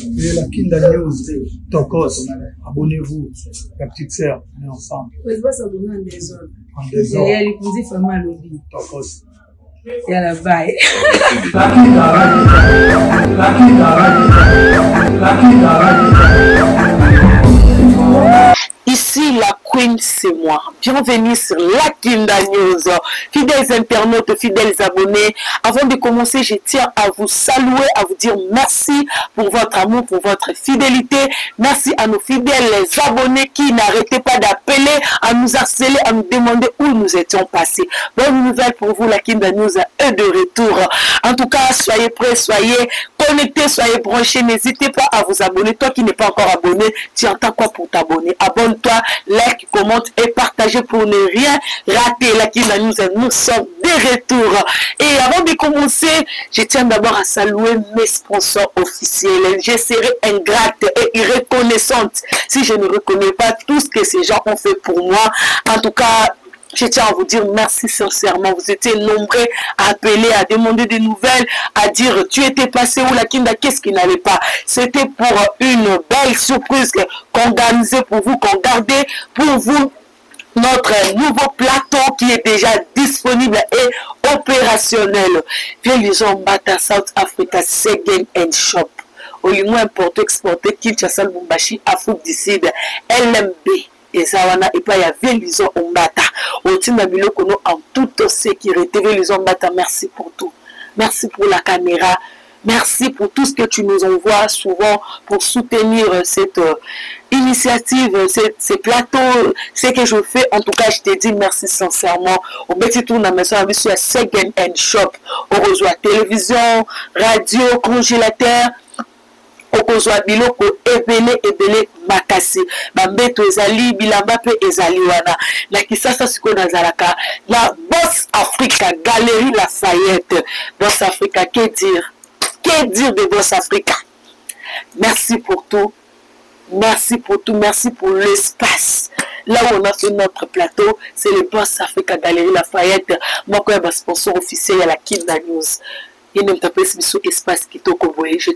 Et la Kinda News, Tokos, abonnez-vous, la petite sœur, on est ensemble. On va s'abonner en désordre. En désordre. Et elle est posée vraiment à l'objet. Tokos. Et à la baille. Ici, la Queen, c'est moi. Bienvenue sur la Kinda News. Fidèles internautes, fidèles abonnés, avant de commencer, je tiens à vous saluer, à vous dire merci pour votre amour, pour votre fidélité. Merci à nos fidèles abonnés qui n'arrêtaient pas d'appeler, à nous harceler, à nous demander où nous étions passés. Bonne nouvelle pour vous, la Kinda News est de retour. En tout cas, soyez prêts, soyez connectés, soyez branchés. N'hésitez pas à vous abonner. Toi qui n'es pas encore abonné, tu entends quoi pour t'abonner? Abonne-toi, like, commente et partagez pour ne rien rater. La Kinda News, nous sommes de retour. Et avant de commencer, je tiens d'abord à saluer mes sponsors officiels. Je serai ingrate et irreconnaissante si je ne reconnais pas tout ce que ces gens ont fait pour moi. En tout cas, je tiens à vous dire merci sincèrement. Vous étiez nombreux à appeler, à demander des nouvelles, à dire tu étais passé où la Kinda, qu'est-ce qui n'allait pas. C'était pour une belle surprise qu'on organisait pour vous, qu'on gardait pour vous. Notre nouveau plateau qui est déjà disponible et opérationnel. Viens les gens Mbata South Africa Second and Shop. Au lieu importé, exporté, Kinshasa, Lubumbashi, Afrique du Sud, LMB. Et Zawana et pas y a Vélison Mbata. Au Tina Bilokono en toute sécurité. Vélison Mbata, merci pour tout. Merci pour la caméra. Merci pour tout ce que tu nous envoies souvent pour soutenir cette initiative, ces plateaux, ce que je fais. En tout cas, je te dis merci sincèrement. Au petit tour dans la maison, à Second and Shop. On reçoit télévision, radio, congélateur. Okozwa biloko ebele makasi bambeto ezali bilamba pe ezali wana na kisasa siko nazalaka la Boss Africa Galerie Lafayette. Boss Africa, que dire de Boss Africa? Merci pour tout, merci pour tout, merci pour l'espace. Là où on a fait notre plateau, c'est le Boss Africa Galerie Lafayette. Moi, quand il y a un sponsor officiel à la Kinda News. Je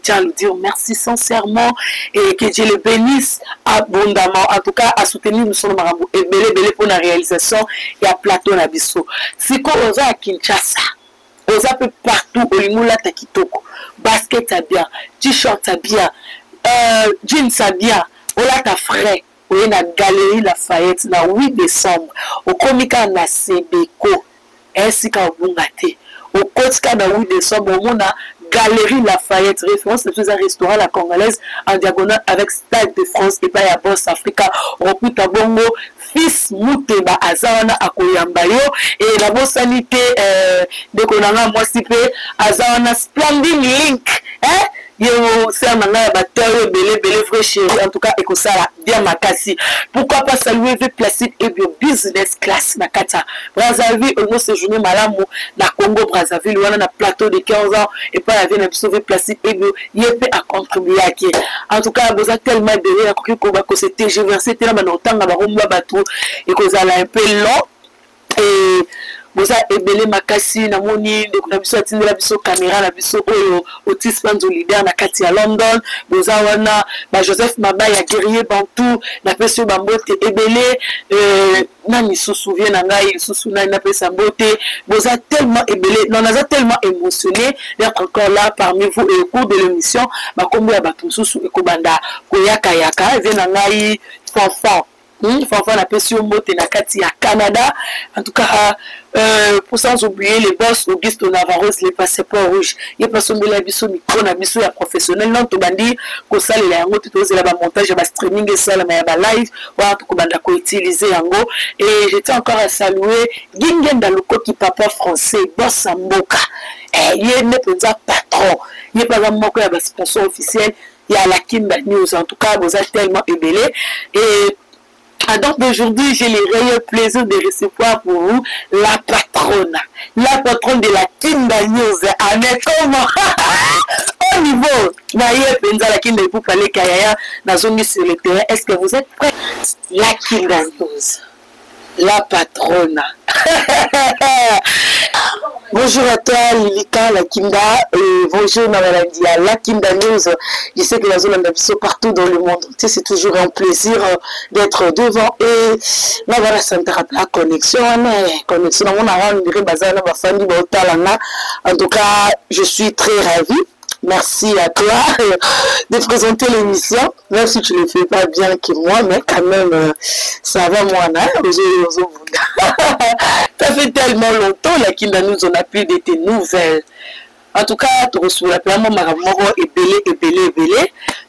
tiens à lui dire merci sincèrement et que Dieu le bénisse abondamment. En tout cas, à soutenir nous sommes et belé pour la réalisation et à plateau na biso. Si qu'on osa à Kinshasa, osa peu partout au limula ta kitoko, basket a bien, t-shirt a bien, jeans a bien, ola ta frais. Oye na Galerie Lafayette na 8 décembre, au komika na Sebeko, ainsi qu'à Bungate. Au Kotka na 8 décembre, on a Galerie Lafayette, référence de tous un restaurant la congolaise en diagonale avec Stade de France et pas ya Boss Africa. On coupe à Bongo, fils Mouteba Azawana Akoyambayo et la bonne sanité de Konanga Mwasipe Azawana Splendid Link. Hein? C'est un belé vrai chéri, en tout cas, et que ça bien makasi. Pourquoi pas saluer le placide et bio business class na kata. Brazzaville, on se journée malamou, na Congo Brazzaville, on a un plateau de 15 ans, et pas la vie de sauver placide et bio, y est à contribuer à qui. En tout cas, vous avez tellement de rien, que c'était, j'ai versé tellement longtemps, à la bateau, et que vous allez un peu long, et vous avez ebele makasi na moni de kuna biso atindela biso caméra na biso oyo Otis Panzo leader na kati ya London. Vous avez wana ba Joseph Mabaya guerrier bantu na peso bambote ebele na mi se souvient na ngai susu na pesa mbote. Vous avez tellement ebele non naza tellement émotionné d'être encore là parmi vous et au cours de l'émission ba kombo ya batu susu ekobanda koyaka yaka vient na ngai fanfan. Fanfan na peso mbote na kati ya Canada. En tout cas pour sans oublier les boss Auguste Navarro, les passeports rouges. Il y a pas son la biso micro na biso ya professionnel non to bandi ko sala la yango to la ba montage ba streaming et ça la ba live wa to ko banda ko utiliser yango. Et j'étais encore à saluer Gingenda Loko qui papa français boss Mboka. Il est ne penza patron. Il est pas un moko ya ba sponsor officiel, il y a la Kinda News. En tout cas, vous êtes tellement ébélé et donc aujourd'hui, j'ai le réel plaisir de recevoir pour vous la patronne de la Kinda News. Comment au niveau, la Kinda pour parler Kayaya, na zone sur le terrain. Est-ce que vous êtes prêts? La Kinda News, la patronne. Bonjour à toi, Lilika Lakinda, et bonjour Namalandi à Lakinda News. Je sais que la zone est partout dans le monde. Tu sais, c'est toujours un plaisir d'être devant et Navala Santa la connexion. Connexion, on a rendu Bazana, ma famille, en tout cas, je suis très ravie. Merci à toi de présenter l'émission, même si tu ne le fais pas bien que moi, mais quand même, ça va moi, ça fait tellement longtemps là qu'il nous en a plus de tes nouvelles. En tout cas, tu reçois la plan Maramoro et belé.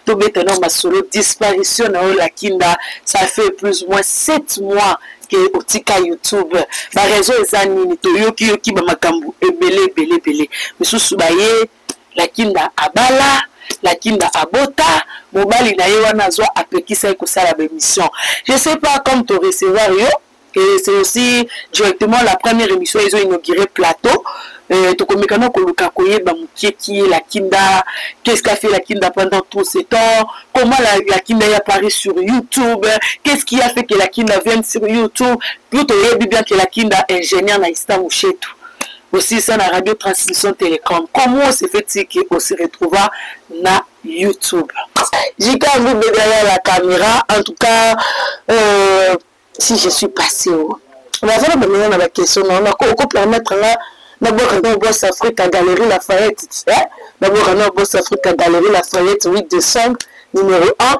Tu maintenant ma solo disparition la Kinda, ça fait plus ou moins 7 mois que au tika YouTube. La raison est ça ni to yoki ba makambu et belé. Monsieur Soubaye la Kinda abala, la Kinda abota, mobali na yewana zo apekisa ko sala émission. Je sais pas comme tu recevoir yo. Et c'est aussi directement la première émission, ils ont inauguré Plateau. Tokomekano koluka koye qui est la Kinda, qu'est-ce qu'a fait la Kinda pendant tout ce temps, comment la Kinda est apparue sur YouTube, qu'est-ce qui a fait que la Kinda vienne sur YouTube, plutôt bien que la Kinda est ingénieur na Istanbul. Aussi ça la radio transmission télécom. Comment on s'est fait qu'on se retrouva na YouTube. J'ai quand même derrière la caméra, en tout cas, si je suis passé on va faire la question, on a permettre là d'abord on Boss Afrique à Galerie Lafayette, d'abord on Boss Afrique à Galerie Lafayette 8 décembre numéro 1.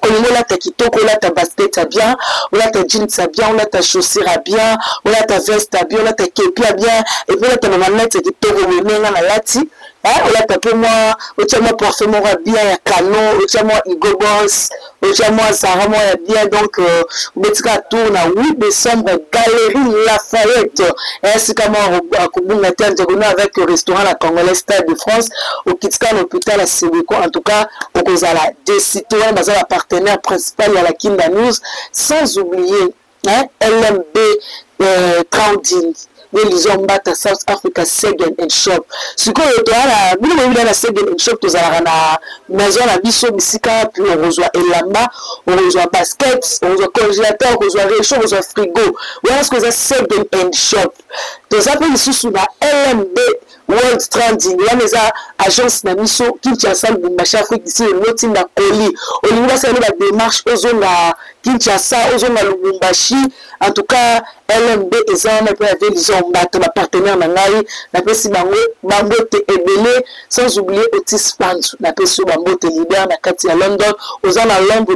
On a ta kitoko, on a ta basket à bien, on a ta jeans à bien, on a ta chaussure à bien, on a ta veste à bien, on a ta képi à bien, et puis on a ta mamanette qui te remet dans la lati. On a tapé moi, au tient moi parfum à bien, il y a canon, au tient moi Igo Boss, au tient moi Sarah moi bien, donc on met ça tourne à 8 décembre Galerie Lafayette. Ainsi comme à Koubunga Terre avec le restaurant La Congolaise Stade de France, au Kitskan l'hôpital à Sébico, en tout cas au Kozala des citoyens, dans la partenaire principal à la Kinda News, sans oublier LMB Crowding. Les hommes battent South Africa Second and Shop. Ce qu'on a dans la Second and Shop, nous avons la maison, la biso, bisika, puis on reçoit Elamba, on reçoit basket, on reçoit congélateur, on reçoit réchaud, on reçoit frigo. Voilà ce que c'est Second and Shop. Nous avons ici sous la LMB World Trending. Là, les agences na mission Kinshasa, Lubumbashi, Afrique d'ici, le lot na Koli. Au niveau de la démarche aux zones à Kinshasa, aux zones à Lubumbashi. En tout cas, LMB et ça, on a pu avoir les hommes, ma partenaire Nangaï, la pesi Bambo te ebele, sans oublier Otis Pants, la pesi Bambo te libère, na kati à London, aux zones à Londres,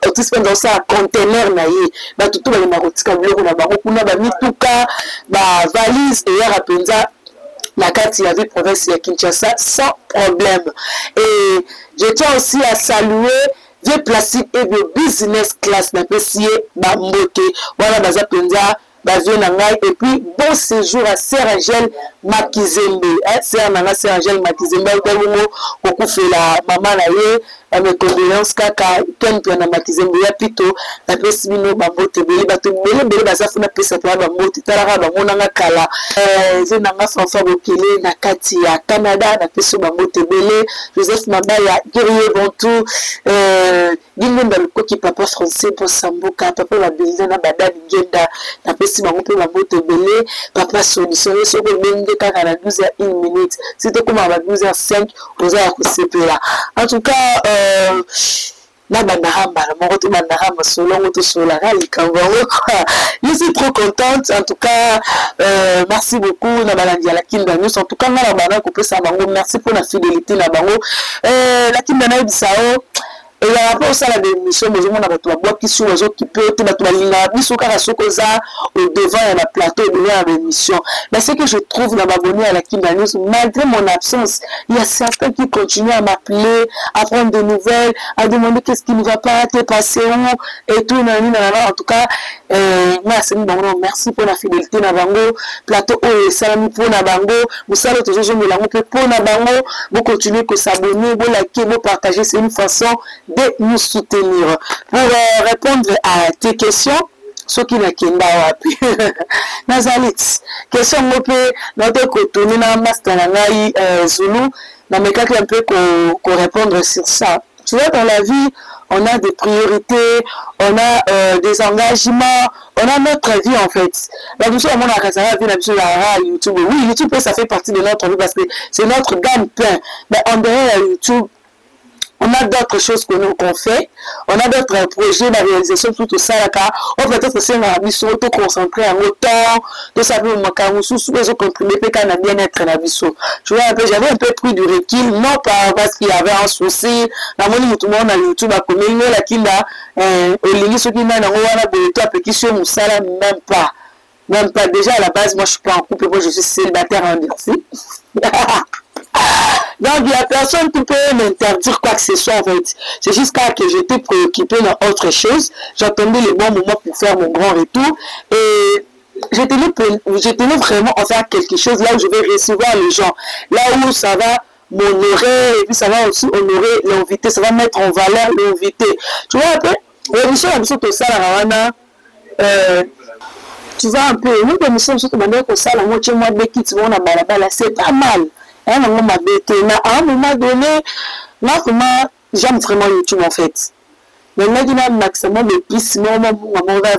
Otis Pants dans ça, conteneur naïe, bah tout le marotika, on a beaucoup na mituka, bah valise et ya rapenza. La carte, il y avait province de Kinshasa sans problème. Et je tiens aussi à saluer vieux plastique et de business class na pesier Bambote. Voilà, Baza Penza, Bazio Nangai. Et puis, bon séjour à Sœur-Angèle Makizembe. Sœur Angèle Makizembe, on fait la maman naïe. Mes condoléances kaka ken pena Makizembe ya pito la pesi bino Bambote bele bato bele bazafu na pesa pa Bambote talaka bamona nga kala nanga fanfa bokele na kati ya Canada na pesi Bambote bele Joseph Mabaya guerrier Bantou Gingenda Lukoki papa français pour Sambuka papa la belina na badani ngenda na pesi Bambote bele papa solution soko benge kaka na 12h01 minute c'était comme à 12h05 aux heures que c'est là en tout cas je suis trop contente en tout cas merci beaucoup la Kinda News en tout cas merci pour la fidélité la Kinda News et la rapport ça la démission mais on a pas bois qui sont les autres qui peut tout battre la biso car sokoza au devant à la plateau de la émission mais ce que je trouve dans m'abonner à la Kinda News malgré mon absence il y a certains qui continuent à m'appeler à prendre des nouvelles à demander qu'est-ce qui ne va pas t'es passé où et tout en tout cas merci pour la fidélité na bango plateau et salami pour na bango vous savez toujours me la pour na bango vous continuez que s'abonner vous liker vous partager c'est une façon de nous soutenir. Pour répondre à tes questions, ce qui n'a qu'un wapi. Nazalit, question mopé, notre côté, nous avons master Zulu, dans mes cas un peu qu'on répondre sur ça. Tu vois, dans la vie, on a des priorités, on a des engagements, on a notre vie en fait. La douceur, on a la vie, YouTube. Oui, YouTube, ça fait partie de notre vie parce que c'est notre gagne-pain. Mais en derrière YouTube, on a d'autres choses qu'on fait, on a d'autres projets de réalisation, tout ça, on peut être aussi dans la mission, tout concentrer en autant, tout ça, pour contribuer à bien-être la mission. Tu vois, j'avais un peu pris du recul, non pas parce qu'il y avait un souci, la monnaie, tout le monde a YouTube, à communiquer, la kinda, au lit, ce qui m'a dit, on a besoin de pétition, même pas. Même pas. Déjà, à la base, moi, je suis pas en couple, moi, je suis célibataire en Bercy. Donc, il n'y a personne qui peut m'interdire quoi que ce soit en fait. C'est juste que j'étais préoccupée dans autre chose. J'attendais les bons moments pour faire mon grand retour. Et je tenais vraiment à faire quelque chose là où je vais recevoir les gens. Là où ça va m'honorer et puis ça va aussi honorer l'invité. Ça va mettre en valeur l'invité. Tu vois un peu, l'émission tout ça, là, tu vois un peu, nous, l'émission, ça, la moitié mois de kits, on a balabala, c'est pas mal. À un moment donné, moi, j'aime vraiment YouTube en fait. Mais là, il y a un maximum de pistes, on va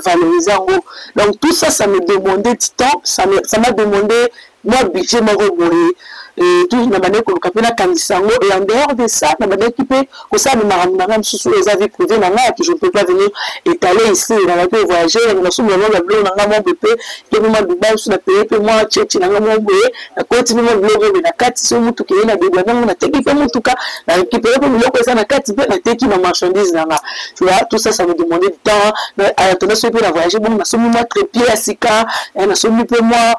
valoriser en haut. Donc, tout ça, ça me demandait du temps, ça m'a demandé, moi, budget, m'a revolé. Et tout, la manière que le capitaine a candisango. Et en dehors de ça, la manière qui peut, que ça, même sous les avis privés, que je ne peux pas venir étaler ici, dans la paix voyager, dans la somme, dans la bleu, dans la bébé, qui est vraiment Dubaï, sous la paix, puis moi, tchétchi, dans la bébé, la côte, même bleu, mais la carte, c'est un qui est là, des douanes, on a été qui en tout cas, la récupérer comme l'eau, ça, la carte, la tête qui m'a marchandise, là. Tu vois, tout ça, ça me demandait du temps. À la tendance, je peux la voyager, bon, on a somme, moi, trépied, à Sika, on a somme, moi,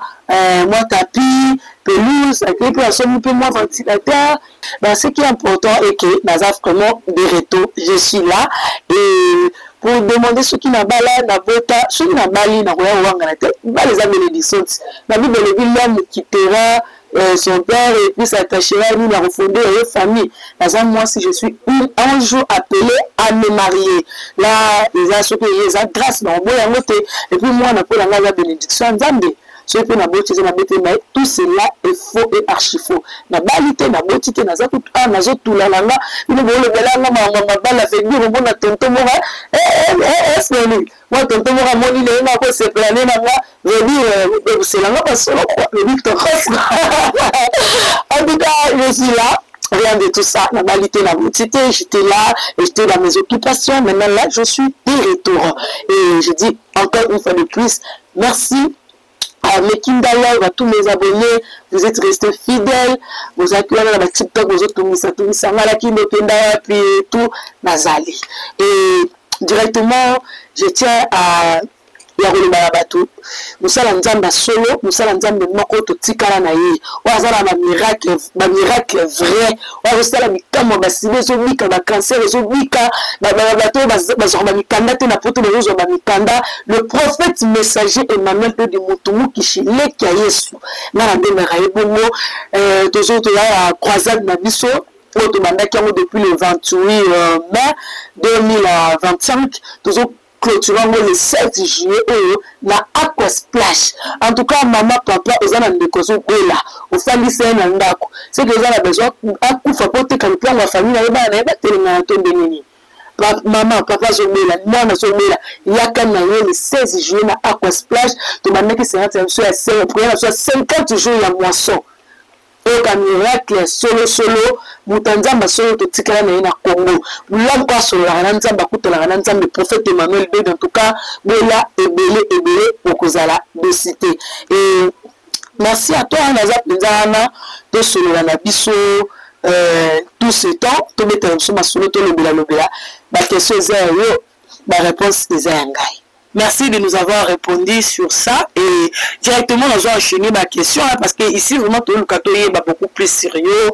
tapis, pelouse, et puis un peu moins ventilateur. Ben, ce qui est important est que Naza vraiment des retours, je suis là et pour demander ceux qui n'ont pas là, ceux qui n'ont pas là, les bénédictions. La Bible dit l'homme quittera son père et puis s'attachera à lui, à refonder une famille. Naza, moi, si je suis un jour appelé à me marier, là, ils ont ceux qui ont grâce, et puis moi, on a pas la bénédiction, ceux qui ont tout cela est faux et archi faux. Na balité, na botité, na tout tout la langa, il tonton mora, moi tonton mora, mon il est là, c'est plané, c'est la en tout cas, je suis là. Rien de tout ça, la balité, la botité, j'étais là, et j'étais dans mes occupations. Maintenant là, je suis de retour. Et je dis encore une fois de plus, merci. À Mekinda Live, à tous mes abonnés, vous êtes restés fidèles, vous êtes là dans la TikTok, vous êtes tout ça, puis tout, Nazali. Et directement, je tiens à Yarolo Balabatou. Nous sommes en solo, nous sommes en moko to tikala na ye. Wa zala ba miracle vrai. Wa zala mikamo ba sibe zo mika ba cancer zo mika ba bato ba zo ba mikanda te na poto le zo ba mikanda. Le prophète messager Emmanuel de Mutumu Kishile ki Yesu. Na na demera ebongo toujours to la croisade na biso. Depuis le 28 mai 2025, toujours clôturant le 7 juillet na Aqua Splash. En tout cas, maman, papa, ils ont des causes là. Au famille, c'est un andako. C'est que vous avez besoin à coup faut porter comme plan la famille na ba na ba tellement ton béni. Maman, papa, je mets là, moi, je mets là. Il y a quand même le 16 juillet na Aqua Splash. Tu m'as dit que c'est un sur 50 jours il y a moisson. Et miracle solo mutanzamba solo to tikala na Congo l'homme quoi solo la nzamba kutola na nzamba prophète Emmanuel B en tout cas bola ebele okozala de cité. Et merci à toi Naza Penzana de solo na biso tout ce temps to mettre sur ma solo to lobela ba question yo ba réponse ezangai. Merci de nous avoir répondu sur ça et directement nous allons enchaîner ma question hein, parce que ici vraiment tout le cadeau est beaucoup plus sérieux.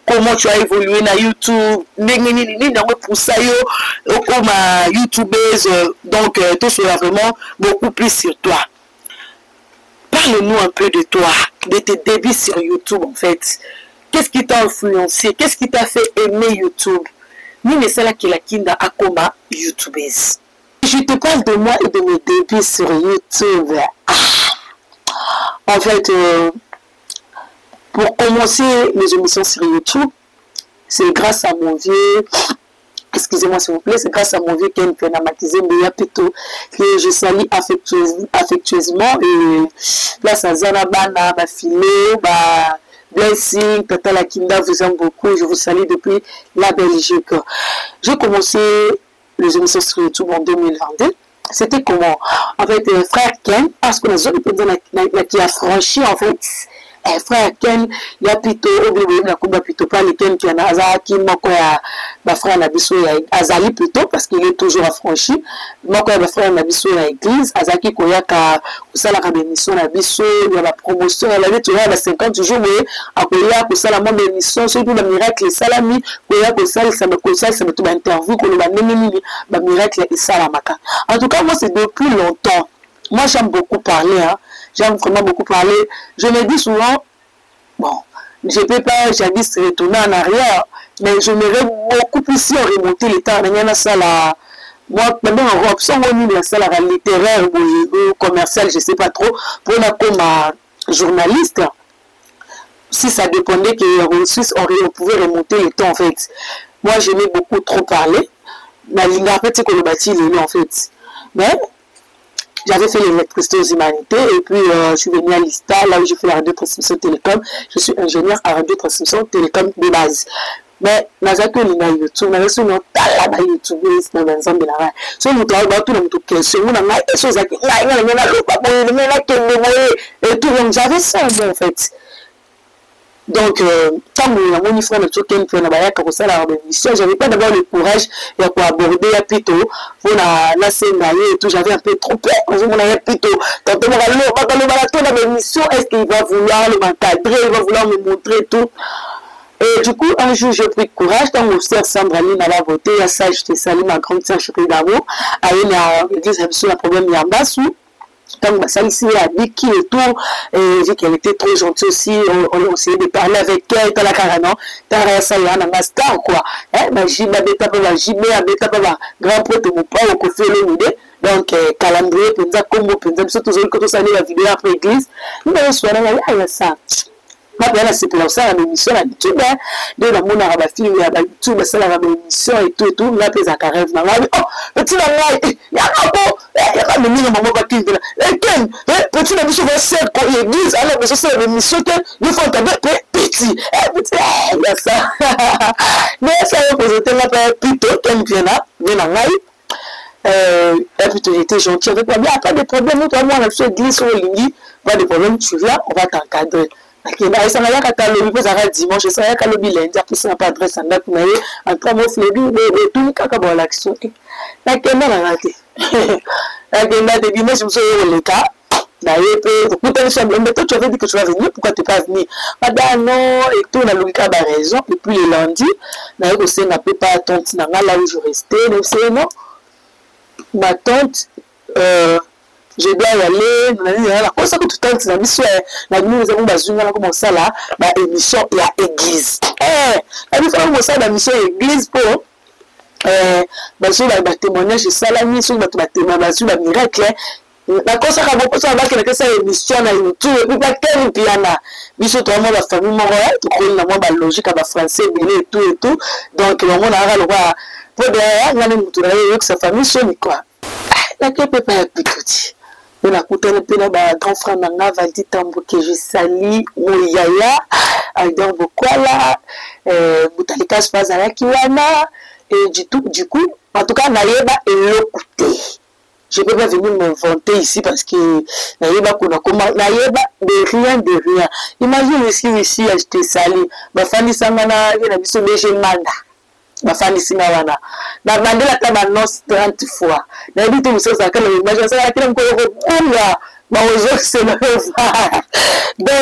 Comment tu as évolué na YouTube, pour ça comme YouTubeuse, donc tout sera vraiment beaucoup plus sur toi. Parle-nous un peu de toi, de tes débuts sur YouTube en fait. Qu'est-ce qui t'a influencé? Qu'est-ce qui t'a fait aimer YouTube? Ni c'est là qui la kinda akoma YouTubeuse. Je te parle de moi et de mes débuts sur YouTube. En fait, pour commencer mes émissions sur YouTube, c'est grâce à mon vieux excusez-moi s'il vous plaît, c'est grâce à mon vieux Ken Penamatisé Mbeya Pito que je salue affectueusement et là ça zana bana ba filé ba blessing Tata Lakinda vous aime beaucoup, je vous salue depuis la Belgique. J'ai commencé les émissions sur YouTube en 2022. C'était comment? En fait, frère Ken, parce que la zone qui a franchi en fait. Frère Ken, il y a plutôt oublié la coupe plutôt pas les Ken qui en a Azaki, moi ma frère Nabiso Azali plutôt parce qu'il est toujours affranchi. Moi ma frère Nabiso à l'église, Azaki Koyaka, ça la bénédiction Nabiso, il y a la promotion, elle avait toujours 50 jours mais à Koya pour ça la même bénédiction, surtout le miracle salami, Koya pour ça me conseille, ça me tout interview qu'on va mener le miracle et salamaka. En tout cas moi c'est depuis longtemps. Moi j'aime beaucoup parler hein. J'aime vraiment beaucoup parler. Je me dis souvent, bon, je ne peux pas, jadis retourner en arrière, mais je m'aimerais beaucoup plus si on remontait le temps. Il y a ça là, moi, même en Europe, si on remonte la salle littéraire ou commerciale, je ne sais pas trop, pour moi comme journaliste, si ça dépendait qu'en Suisse, on pouvait remonter le temps en fait. Moi, j'aimais beaucoup trop parler. La ligne après, c'est que le bâti, il est là en fait. Mais, j'avais fait l'électricité aux humanités et puis je suis venue à l'ISTA, là où j'ai fait la radiotransmission télécom. Je suis ingénieur en radiotransmission télécom de base. Mais dans un peu de YouTube, dans un peu de YouTube, dans un ensemble de la radio. Si vous avez tout le monde qui est sur vous, vous avez des choses qui et tout, donc j'avais ça en fait. Donc, quand mon uniforme est choqué, j'avais pas d'abord le courage de aborder un plutôt pour la scène et tout. J'avais un peu trop peur. On avait plutôt, quand on va dans l'émission, est-ce qu'il va vouloir m'encadrer, il va vouloir me montrer tout. Et du coup, un jour, j'ai pris courage. Quand mon soeur Sandraline a voté, à ça, je te salue ma grande sœur chérie d'amour. Elle a dit, j'ai un problème, il y a un bassou. Donc, ça ici, à Biki et tout, et vu qu'elle était trop gentille aussi, on essayait de parler avec elle, dans la carana, dans ça, il y a un star, quoi. Ma jibé, grand pote, mon père, on fait le idée. Donc, calendrier, penza, combo, penza, tout toujours, quand on s'en est la vidéo après l'église, mais on soit là, il y a ça. Maintenant, c'est pour ça, la émission, la YouTube, de la mona, la fille, la YouTube, ça, la émission et tout, là, puis ça carré, oh, petit, il y a un peu, il y a un minimum, maman, pas qu'il et Ken, petit, la mission va ser, quand il dit, alors, mais ça, c'est l'émission, il faut entendre, petit, petit, il y a ça. Mais ça, représenter là, plutôt, Ken vient là, bien en aïe. Et puis, tu étais gentil avec moi, il n'y a pas de problème, toi, moi, on a fait glisse sur le ligne, pas de problème, tu viens, on va t'encadrer. Ça m'a catalogué pour ça dimanche, ça m'a catalogué lundi, après ça n'a pas adresse à notre mail, en trois mots, et tout, quand l'action. La Kenda l'a raté. La Kenda te dit, mais je me suis dit, le cas. D'ailleurs, mais toi, tu avais dit que tu vas venir, pourquoi tu n'es pas venu? Madame, non, et tout, on a logique à raison, et puis le lundi, d'ailleurs, aussi, on n'a pas tante, là où je restais, donc c'est non. Ma tante, je dois y aller, la cosa que tout le temps, la mission, nous avons besoin de commencer là, l'émission et à l'église. La mission, on commence la mission et l'église pour sur le témoignage, ça la mission, sur le miracle. La cosa que vous avez que c'est l'émission à YouTube, et puis pas quel piano. Mission, tout le monde, la famille, tout le monde, la logique, la français, et tout. Donc, le monde a le droit. Pour derrière, il y a une sa famille, c'est quoi. La qui peut pas être plus petit. On a écouté le grand frère Nanga Valdi Tambo que je salue, Yaya, Aïdan Bokwala, Boutalikas Fazala Kiwana, et du coup, en tout cas, Naïeba est l'écouté. Je ne peux pas venir m'inventer ici parce que Naïeba, Naïeba de rien. Imagine ici, je te salue. Ma famille Samana, il y a une mission de Manda. Ma famille Sinawana. Na mandela taba annonce 30 fois. Na dit tout ça ça que l'image ça la kilom ko là. Ba ozo c'est le donc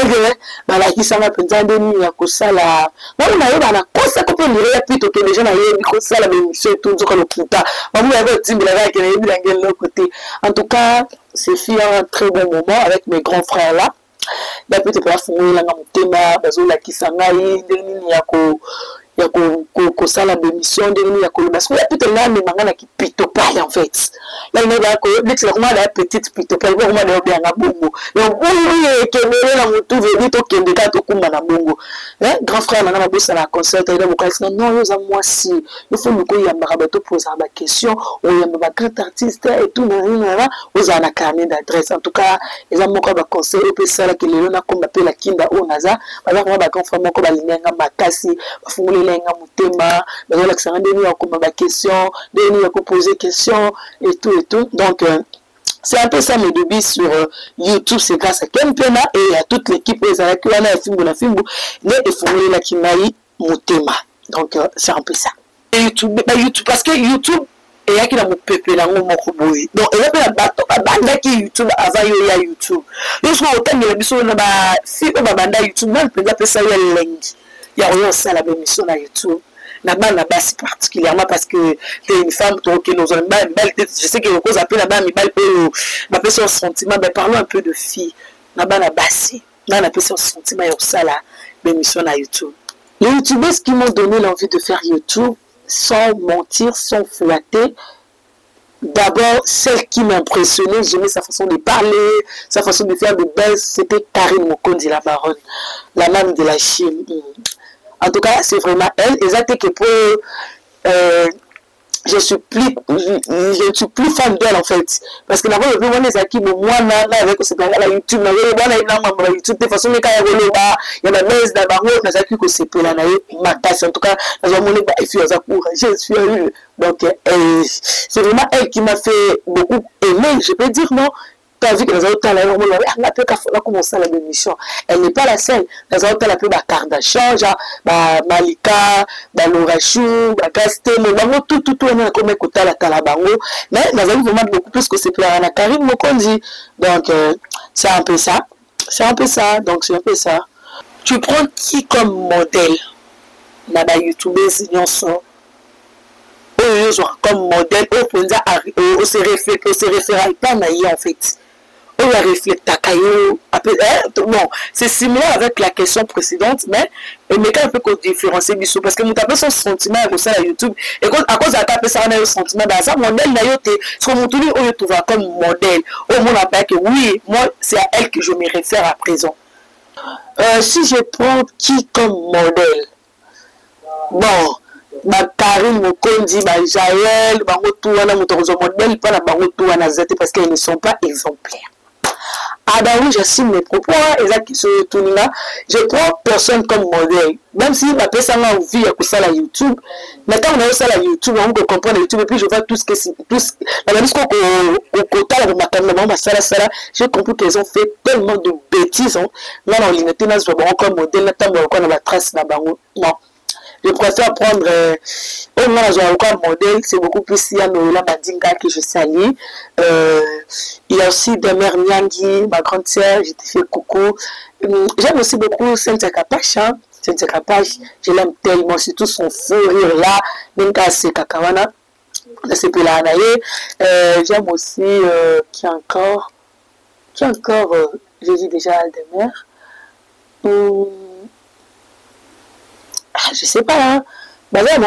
la qui ça m'a pensé de ni ya kosala. Moi na yeba na kosa ko pe lire plutôt que les gens na yebi kosala mais c'est tout ko le puta. Moi vous avez dit la que yebi ngel l'autre côté. En tout cas, c'est fut un très bon moment avec mes grands frères là. La petite place où la mutema bazo la kisanga yi ndeni ya ko ya kosala bémission ndenge ya koloba parce que ya plutôt là mais mangana qui plutôt parler en fait là il va ko next la comment la petite plutôt parler comment la bien na bongo donc oui kemele na mutu veut to kende ka to kumba na bongo grand frère mangana bossa la concert il a beaucoup non yo za moi si il faut ko ya marabato poser ba question o ya ba grand artiste et tout na aux ana carnet d'adresse en tout cas ils ont moko ba conseil et puis ça la que le na comme appelle la kinda o naza ba ba grand frère moko ba linga makasi ba fungule nga mutema ba la que ndeni ya comme ba question ndeni ya poser question et tout donc c'est un peu ça mes débuts sur YouTube, c'est grâce à Kempena et à toute l'équipe les Alakuana et Fimbo la Fimbo les fungule la kinai mutema donc c'est un peu ça et YouTube parce que YouTube et yaki na mopepe na ngo moko boye donc et là bato banda ki YouTube avant yo ya YouTube yo so otangela biso na ba si ba banda YouTube na penza pesa ya lengi ya rien ça la même mission na YouTube na bana basi particulièrement parce que t'es une femme toi qui nous on je sais que les causes appellent là-bas mais bal peut ma personne sentiment mais parlons un peu de filles na bana basi na na personne sentiment ya ça la même mission na YouTube les youtubeurs qui m'ont donné l'envie de faire YouTube sans mentir, sans flatter. D'abord, celle qui m'impressionnait, j'aimais sa façon de parler, sa façon de faire de buzz, c'était Karine Mokondi, la baronne, la même de la Chine. En tout cas, c'est vraiment elle. Et ça, c'est que pour... je ne suis plus fan d'elle en fait. Parce que d'abord, je veux voir les acquis, mais moi, avec la YouTube, de toute façon, il y a la baisse d'abord, les acquis que c'est pour la ma tasse. En tout cas, je suis donc, c'est vraiment elle qui m'a fait beaucoup aimer, je peux dire non. Tu as vu que les autres, elle a commencé à la émission. Elle n'est pas la seule. Les autres, elle a fait Kardashian, Malika, Laura Chou, Gasté, tout, elle a comme écouté la Talabango. Mais elle a vraiment beaucoup plus que c'est pour la Karine Mokondi. Donc, c'est un peu ça. C'est un peu ça. Donc, c'est un peu ça. Tu prends qui comme modèle? Naba YouTubeuse, comme modèle, on se réfère pas en fait. On va refléter bon, c'est similaire avec la question précédente, mais quand on peut différencier bisous parce que nous tapons son sentiment avec ça à YouTube et à cause de taper ça on a un sentiment dans ça modèle là yote ce qu'on montre on trouve comme modèle au monde appelle que oui moi c'est à elle que je me réfère à présent. Si je prends qui comme modèle, bon. Karine Mokondi, Jaël, Bangotouna, modèle, pas la Bangotouna, parce qu'ils ne sont pas exemplaires. Ah ben oui, j'assume mes propos, et là qui se tournent là, je prends personne comme modèle. Même si ma personne a envie de ça la YouTube, mais quand on a ça la YouTube, on peut comprendre YouTube, et puis je vois tout ce que c'est, tout ce la manière qu'on côté avec ma caméra, j'ai compris qu'ils ont fait tellement de bêtises, hein. Là, on limite, on a comme modèle, là, on a la trace là-bas, non. Je préfère prendre au moins un modèle, c'est beaucoup plus Noëlla Madinga que je salue. Il y a aussi Demer Nyangi, ma grande sœur, je te fais coucou. J'aime aussi beaucoup Cynthia Kapache. Hein. Cynthia Kapache, je l'aime tellement, surtout son fou rire là, Ninka c'est Kakawana. C'est pour la j'aime aussi qui encore, j'ai dit déjà Demer. Je sais pas, hein. J'aime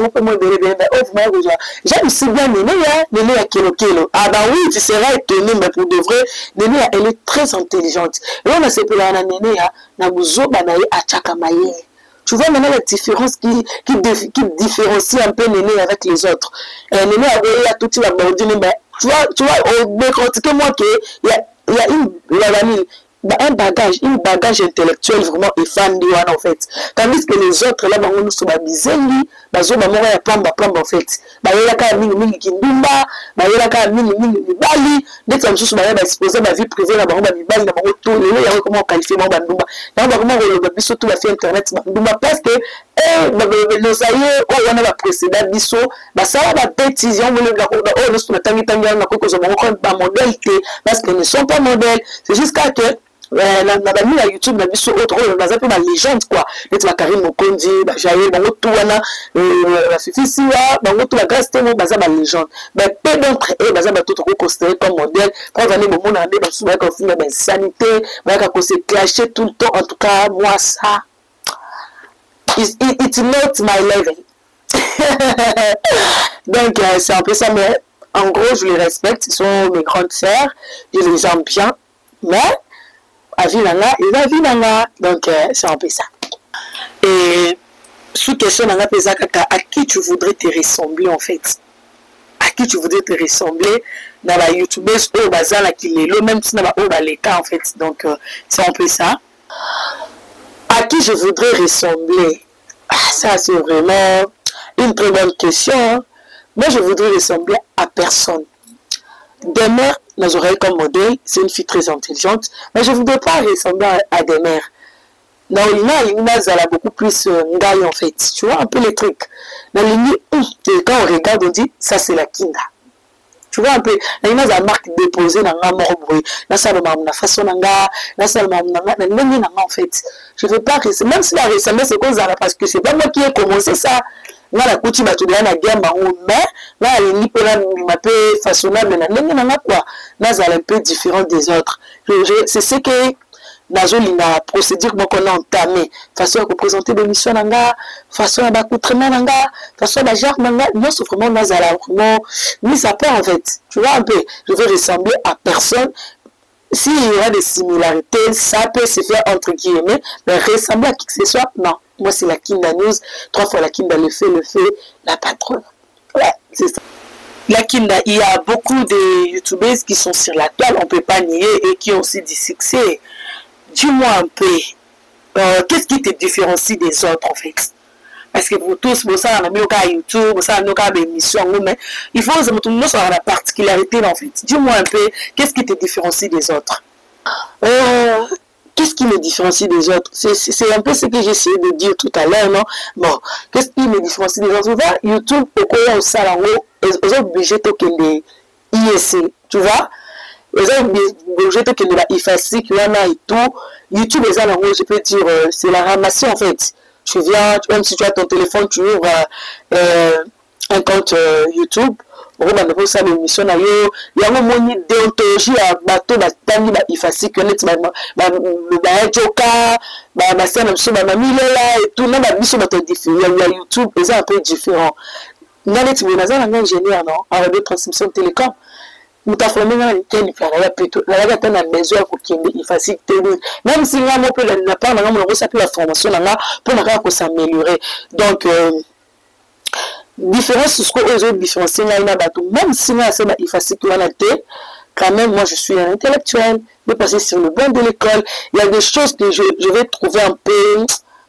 aussi bien Néné à Kelo. Ah bah oui, tu seras étonné, mais pour de vrai, Néné, elle est très intelligente. Et on a ces plans à Néné, à Tchakamaye. Tu vois maintenant la différence qui différencie un peu Néné avec les autres. Néné a tout la bordine, mais tu vois, au moi qu'il y a un bagage intellectuel vraiment et fan de en fait. Tandis que les autres là, nous sommes bizarres, bazo maman ya plamba en fait. Ba yela ka mingi kindumba, ba yela ka mingi bali, dès que nous ba exposer ma vie privée na bango ba mibali na bango tout le ya comment qualifier bango bandumba. Na ba comment le biso tout va faire internet bandumba parce que nos aïeux on a la précédente biso, ba ça va bêtise on veut nous sommes tangi na ko zo bango ba modèle parce que ne sont pas modèles, c'est jusqu'à que la YouTube na biso autre on a un peu ma légende quoi et la Karine Mokondi ba Jaël bango tout wana la Fifi Siwa bango tout la grâce tellement baza ma légende mais peu d'entre eux baza ba tout considéré comme modèle quand on est bon na ba sou ba ko finir ba sanité ba ka ko se clasher tout le temps en tout cas moi ça it's not my level. Donc, c'est un peu ça, mais en gros, je les respecte, ils sont mes grandes sœurs, je les aime bien, mais à Vinanga, ils ont Vinanga, donc c'est un peu ça. Et sous question, à qui tu voudrais te ressembler en fait? À qui tu voudrais te ressembler dans la youtubeuse au bazar la kilelo, même si dans la cas en fait, donc c'est un peu ça. À qui je voudrais ressembler? Ah, ça c'est vraiment une très bonne question. Hein? Moi je voudrais ressembler à personne. Des mères, nos oreilles comme modèle, c'est une fille très intelligente, mais je ne voudrais pas ressembler à des mères. Dans l'INA, elle a beaucoup plus ngaï en fait. Tu vois un peu les trucs. Dans l'INA, quand on regarde, on dit ça c'est la Kinda. Tu vois un peu. Dans l'INA, la marque déposée dans la morgue. Dans ça, la façon dans ça, en fait. Je ne veux pas ressembler. Même si la ressembler, c'est quoi ça? Parce que c'est pas moi qui ai commencé ça. Là, la coutume a tout bien à guerre, mais là, elle est un peu façonnable. Là, elle est un peu différente des autres. C'est ce que la procédure qu'on a entamée, façon de présenter l'émission, façon d'accoutrement, façon d'agir, non, c'est vraiment vraiment mis à part en fait. Tu vois un peu, je veux ressembler à personne. S'il y aura des similarités, ça peut se faire entre guillemets, mais ressembler à qui que ce soit, non. Moi, c'est la Kinda News, 3 fois la Kinda le fait, la patronne. Ouais, c'est ça. La Kinda, il y a beaucoup de youtubeuses qui sont sur la toile, on ne peut pas nier, et qui ont aussi du succès. Dis-moi un peu, qu'est-ce qui te différencie des autres en fait? Parce que vous tous, vous savez, on a mis au cas YouTube, vous savez, on a mis émission, mais il faut que nous ayons la particularité en fait. Dis-moi un peu, qu'est-ce qui te différencie des autres? Qu'est-ce qui me différencie des autres? C'est un peu ce que j'ai essayé de dire tout à l'heure, non? Bon, qu'est-ce qui me différencie des autres? YouTube, pourquoi au salon, ils ont obligé de toquer ISC, tu vois? Ils ont obligé de toquer les IFACI, qu'il y en a et tout. YouTube, je peux dire, c'est la ramassée en fait. Tu viens, même si tu as ton téléphone, tu ouvres un compte YouTube. Il y a une déontologie à bateau, il faut que YouTube est un peu différent. Dans les ingénieurs, non, en radio transmission télécom. Nous avons formé dans les thèmes, même si nous avons pas la formation pour s'améliorer. Donc, différence sur ce que les autres différencient, même si nous avons quand même, moi je suis un intellectuel, je vais passer sur le banc de l'école. Il y a des choses que je vais trouver un peu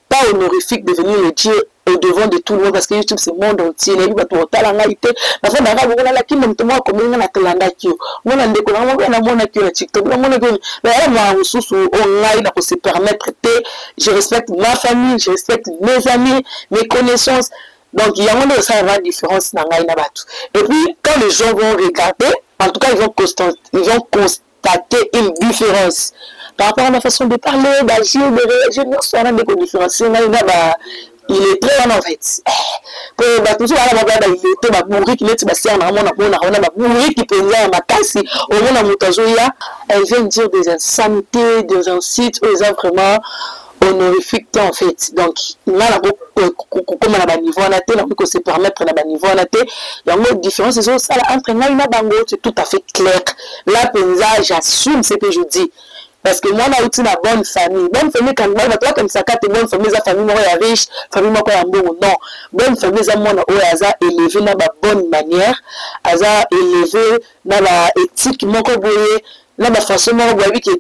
pas honorifique de venir le dire au devant de tout le monde parce que YouTube c'est le monde entier. Les gens vont te la ngalité. La fois d'ailleurs, on a la qui même moi comme on a la landa qui. On a des collègues, on a mon accueil TikTok, on a mais là moi on sous online pour se permettre de. Je respecte ma famille, je respecte mes amis, mes connaissances. Donc il y a une différence dans la batu. Et puis quand les gens vont regarder, en tout cas ils vont constater une différence. Par rapport à ma façon de parler, d'agir, de réagir, non, ça a des différences. Il est très en fait. Pour tout ça, elle vient dire des insanités, des incites, ils ont vraiment honorifique en fait. Donc, là, comme on a niveau en athée, on peut se permettre à niveau en athée. Il y a une différence, c'est ça, entre nous et c'est tout à fait clair. Là, j'assume ce que je dis. Parce que moi, on a aussi une bonne famille. Bonne famille, quand moi, toi, comme ça, quand tu es bonne famille, la famille, moi, est riche, famille, moi, est bon, non. Bonne famille, ça, moi, on a élevé dans la bonne manière, on a élevé dans la éthique, moi, dans la façon, moi,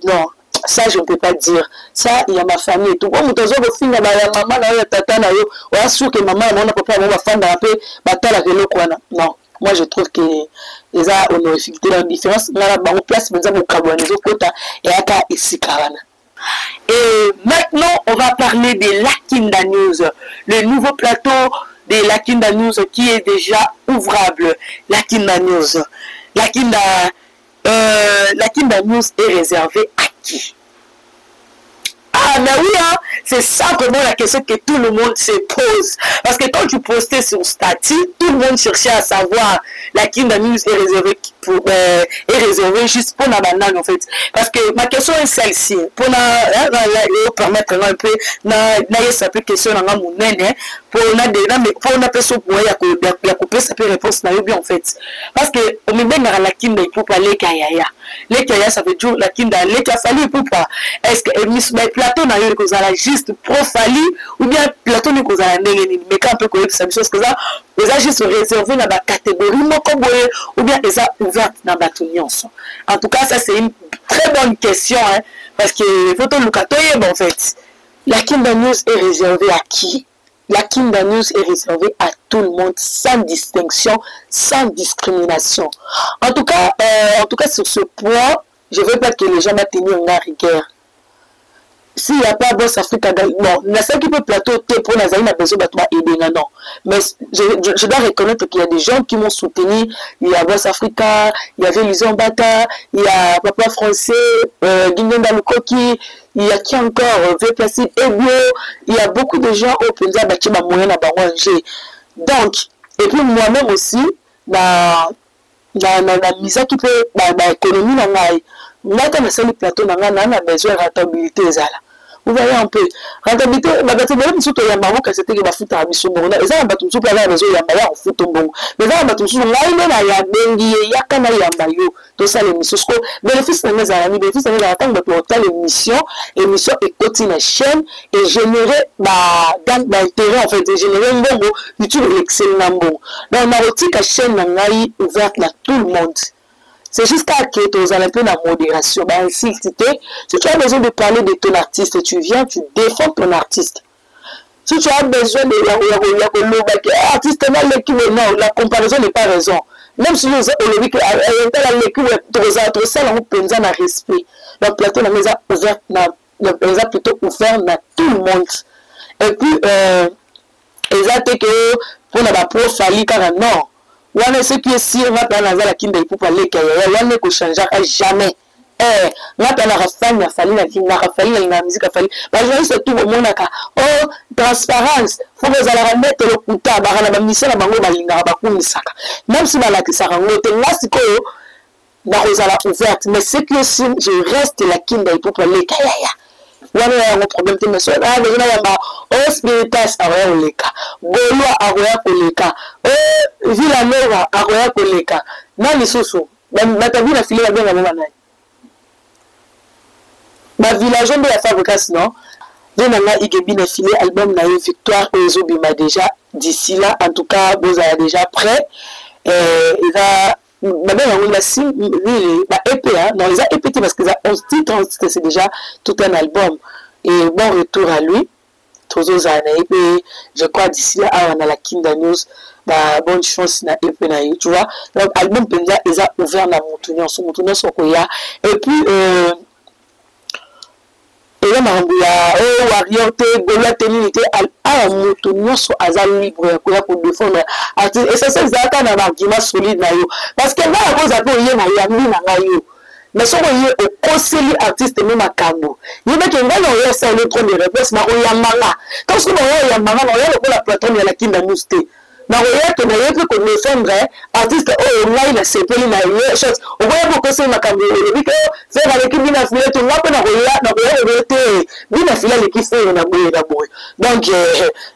non. Ça, je ne peux pas dire. Ça, il y a ma famille et tout. Bon, je suis maman, tata, je suis sûr que maman, non. Moi, je trouve que les a honorifiquité la différence. Là, la place, nous avons les autres et maintenant, on va parler de la Kinda News, le nouveau plateau de la Kinda News qui est déjà ouvrable. La Kinda News. La Kinda News est réservée à qui? mais oui, hein, c'est ça vraiment la question que tout le monde se pose. Parce que quand tu postais sur statut, tout le monde cherchait à savoir la Kinda News est réservée juste pour la banane en fait. Parce que ma question est celle-ci. Pour permettre un peu, ça peut question dans mon nez, pour la personne pour y couper sa réponse bien en fait. Parce que au même la Kinda il faut pas les kayaya. Les kayaya ça veut dire la Kinda les kafali pour pas. Est-ce que Miss Platon a eu que ça juste profali ou bien Platon est que ça mais quand on peut connaître ça chose que ça les juste réservé dans la catégorie ou bien ils ont ouvert dans la nuance. En tout cas ça c'est une très bonne question hein, parce que photo lucatoye en fait. La Kinda News est réservée à qui? La Kinda News est réservée à tout le monde, sans distinction, sans discrimination. En tout cas sur ce point, je ne veux pas que les gens m'atteignent en rigueur. S'il n'y a pas Boss Africa, bon, il y a ceux qui peuvent plateau pour les amis, besoin de non. Mais je dois reconnaître qu'il y a des gens qui m'ont soutenu. Il y a Boss Africa, il y avait Lison Bata, il y a Papa Français, Guignon Dalukoki, il y a qui encore, V Placide Ebio, il y a beaucoup de gens au Punza bâti ma moyenne à Barangé. Donc, et puis moi-même aussi, la mise qui peut, l'économie, on a un seul plateau, on a besoin de rentabilité. Vous voyez un peu, rentabilité, surtout il y a un que c'était que ma foot à Bissou-Bon. Et ça, on tout à la maison, il y a un en foot au bon. Mais là, on tout là, il y a Bengi, il y a Kana, il y a Mayo, tout ça, l'émission. Bénéfice de mes amis, bénéfice de mes amis, de l'émission, émission écouter la chaîne et générer d'intérêt, en fait, et générer un bon mot, YouTube l'excellent bon. Donc, on a aussi la chaîne ouverte à tout le monde. C'est jusqu'à que tu as un peu la modération. Si tu as besoin de parler de ton artiste, tu viens, tu défends ton artiste. Si tu as besoin de l'artiste, non, la comparaison n'est pas raison. Même si nous avons dit que on a respect. Donc, plateau, on a plutôt ouvert à tout le monde. Et puis, exact que pour la profali, car non. Wana ce qui est sûr, on va prendre la Kinda pour parler qu'il y a ne changera jamais. On va prendre la femme, la famille, la musique, la famille. Je sais tout le monde a oh transparence. Faut que vous allez remettre le couteau, la mission, la bango, la linga, la misaka. Même si la qui s'arrange, là c'est que la rose à la ouverte. Mais ce qui est sûr, je reste la Kinda pour parler qu'il y a. Wana ya un problème de monsieur ah mais il y a oh spiritas aroya koleka bolo aroya koleka oh Villanova aroya koleka na lisusu batabi na file ba benga nani ba village de la fabrication non venanga igebi na file album na Victoire Ezobima déjà d'ici là en tout cas vous avez déjà prêt il va on a si EP non les a EP parce que ça 11 titres c'est déjà tout un album et bon retour à lui tous années et puis je crois d'ici là on a la Kinda News bonne chance na EP na tu vois donc album penza ils a ouvert la montagne son koya et puis et là oh warrior te gola tenité à montagne so azal libre pour défendre et ça c'est ça na argument solide na yo parce que là à cause après yé na yami na yo mais si on est au conseil artiste même à Kambo il y a que on a ça le trône de réponse na oyamanga quand on a yamanga on a la plateforme de la Kinda News na oya que na yepe ko défendre artiste oh là il a sepeli na yo chose on voit beaucoup ça na Kambo le dit que c'est avec qui bina file to ngapa na oya te bina file l'équipe fait na boye na boye donc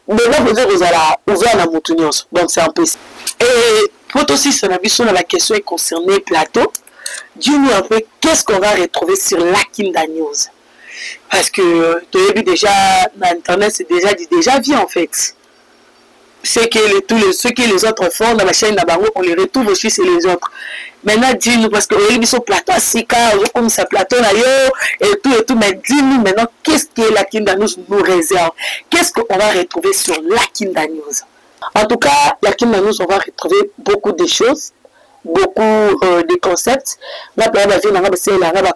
maintenant vous avez ouvert la montagne donc c'est un peu et pour aussi son avis sur la question est concernée plateau. Dis-nous un peu qu'est-ce qu'on va retrouver sur la Kinda News. Parce que tu as vu déjà, Internet c'est déjà vu en fait. C'est que ceux que les autres font dans la chaîne Nabango, on les retrouve aussi chez les autres. Maintenant, dis-nous, parce que ils sont plateau à Sika, comme ça plateau et tout, mais dis-nous maintenant qu'est-ce que la Kinda News nous réserve. Qu'est-ce qu'on va retrouver sur la Kinda News. En tout cas, la Kinda News, on va retrouver beaucoup de choses. Beaucoup de concepts. Là, on a vu un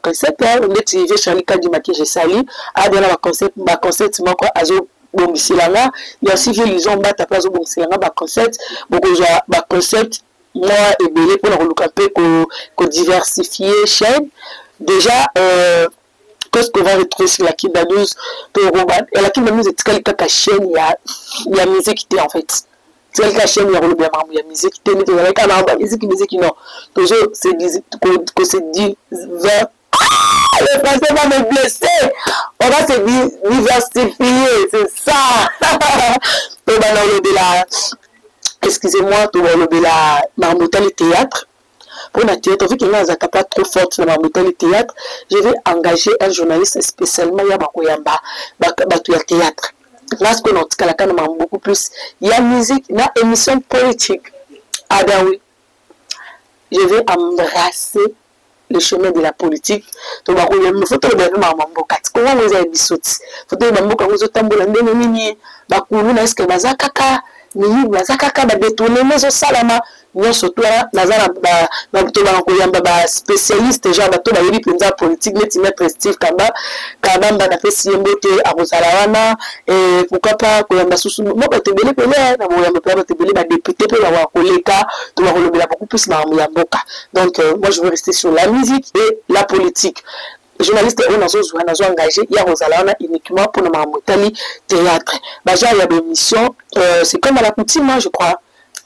concept, on a utilisé Charlie Kadimaki, j'ai sali, a donné un concept, bon, il y a aussi vu les gens battre à place au bon, c'est un concept, beaucoup de concept, moi et Belé pour le peu que diversifier chaîne. Déjà, qu'est-ce qu'on va retrouver sur la Kinda News et la Kinda News est quelqu'un chaîne il y a musique en fait c'est quelqu'un chaîne il y a musique il y a musique non toujours c'est dit que c'est dit vers le français va me blesser on va se diversifier c'est ça excusez-moi tout le la marmotta le théâtre pour la théâtre, vu qu'il n'y a pas trop forte sur le théâtre, je vais engager un journaliste spécialement à théâtre. Là, ce qu'on a beaucoup plus, il y a musique, il y a émission politique. Ah ben oui, je vais embrasser le chemin de la politique. Donc, il faut que vous ayez comment vous avez dit faut que vous ayez ni bazakaka ba détourner mais au salama non surtout nazana ba koyamba ba spécialiste genre bato ba yeli penza politique net maître Steve Kamba na pesi mbote a Rosalawana et pourquoi pas koyamba susu mo ba tebele pele na mo yamba ba tebele ba député pe ba koleka to ba kolobela beaucoup plus na mboka donc moi je veux rester sur la musique et la politique. Journaliste on a engagé il y a Rosalana uniquement pour le Maramotali théâtre. Baja il y a des émissions c'est comme à la coutume je crois.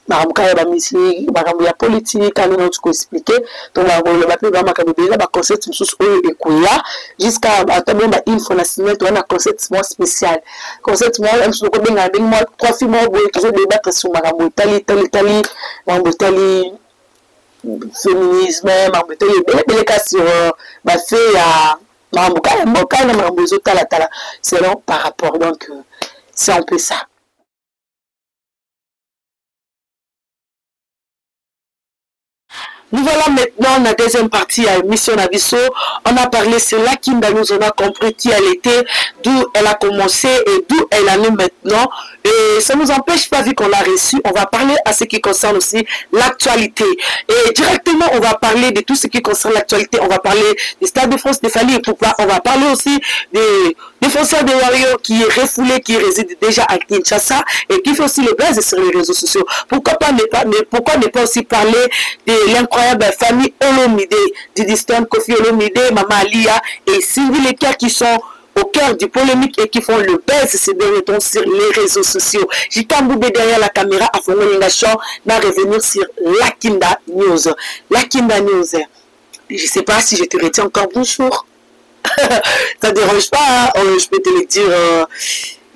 Maramuka il y a des musique, Maramuya politique, quand on peut expliquer. Donc le bateau va marquer déjà ba concept sous et kuya jusqu'à attendre ba info nationale on a concept moins spécial. Concept moi même sur combien avec moi 3 films moi que je débattre sur Maramotali Maramotali féminisme, les cas sur ma fille à c'est long par rapport donc c'est un peu ça. Nous voilà maintenant la deuxième partie à Mission Abisso. On a parlé sur la Kinda News, on a compris qui elle était, d'où elle a commencé et d'où elle en est maintenant. Et ça ne nous empêche pas, vu qu'on l'a reçu, on va parler à ce qui concerne aussi l'actualité. Et directement, on va parler de tout ce qui concerne l'actualité. On va parler des Stades de France, des Fally Ipupa. On va parler aussi des défenseurs des Warriors qui est refoulé, qui réside déjà à Kinshasa et qui fait aussi le buzz sur les réseaux sociaux. Pourquoi ne pas aussi parler de l'incroyable famille Olomide, Didiston, Kofi Olomide, Mama Alia et Sylvie Lekia qui sont au cœur du polémique et qui font le buzz ces derniers temps sur les réseaux sociaux. Jikamboubé derrière la caméra à Fongolingation va revenir sur la Kinda News. La Kinda News, je ne sais pas si je te retiens encore bonjour. Ça ne dérange pas, hein? Je peux te le dire,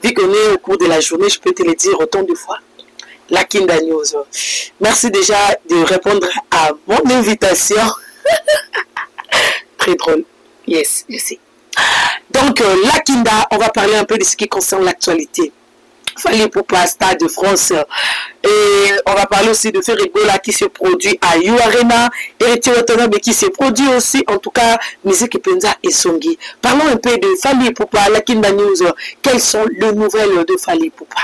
vu qu'on est au cours de la journée, je peux te le dire autant de fois. La Kinda News. Merci déjà de répondre à mon invitation. Très drôle. Yes, je sais. Donc, la Kinda, on va parler un peu de ce qui concerne l'actualité. Fally Ipupa, Stade de France. Et on va parler aussi de Ferrigola qui se produit à You Arena. Héritier Watanabe qui se produit aussi, en tout cas, Musique Penza et Songi. Parlons un peu de Fally Ipupa, la Kinda News. Quelles sont les nouvelles de Fally Ipupa?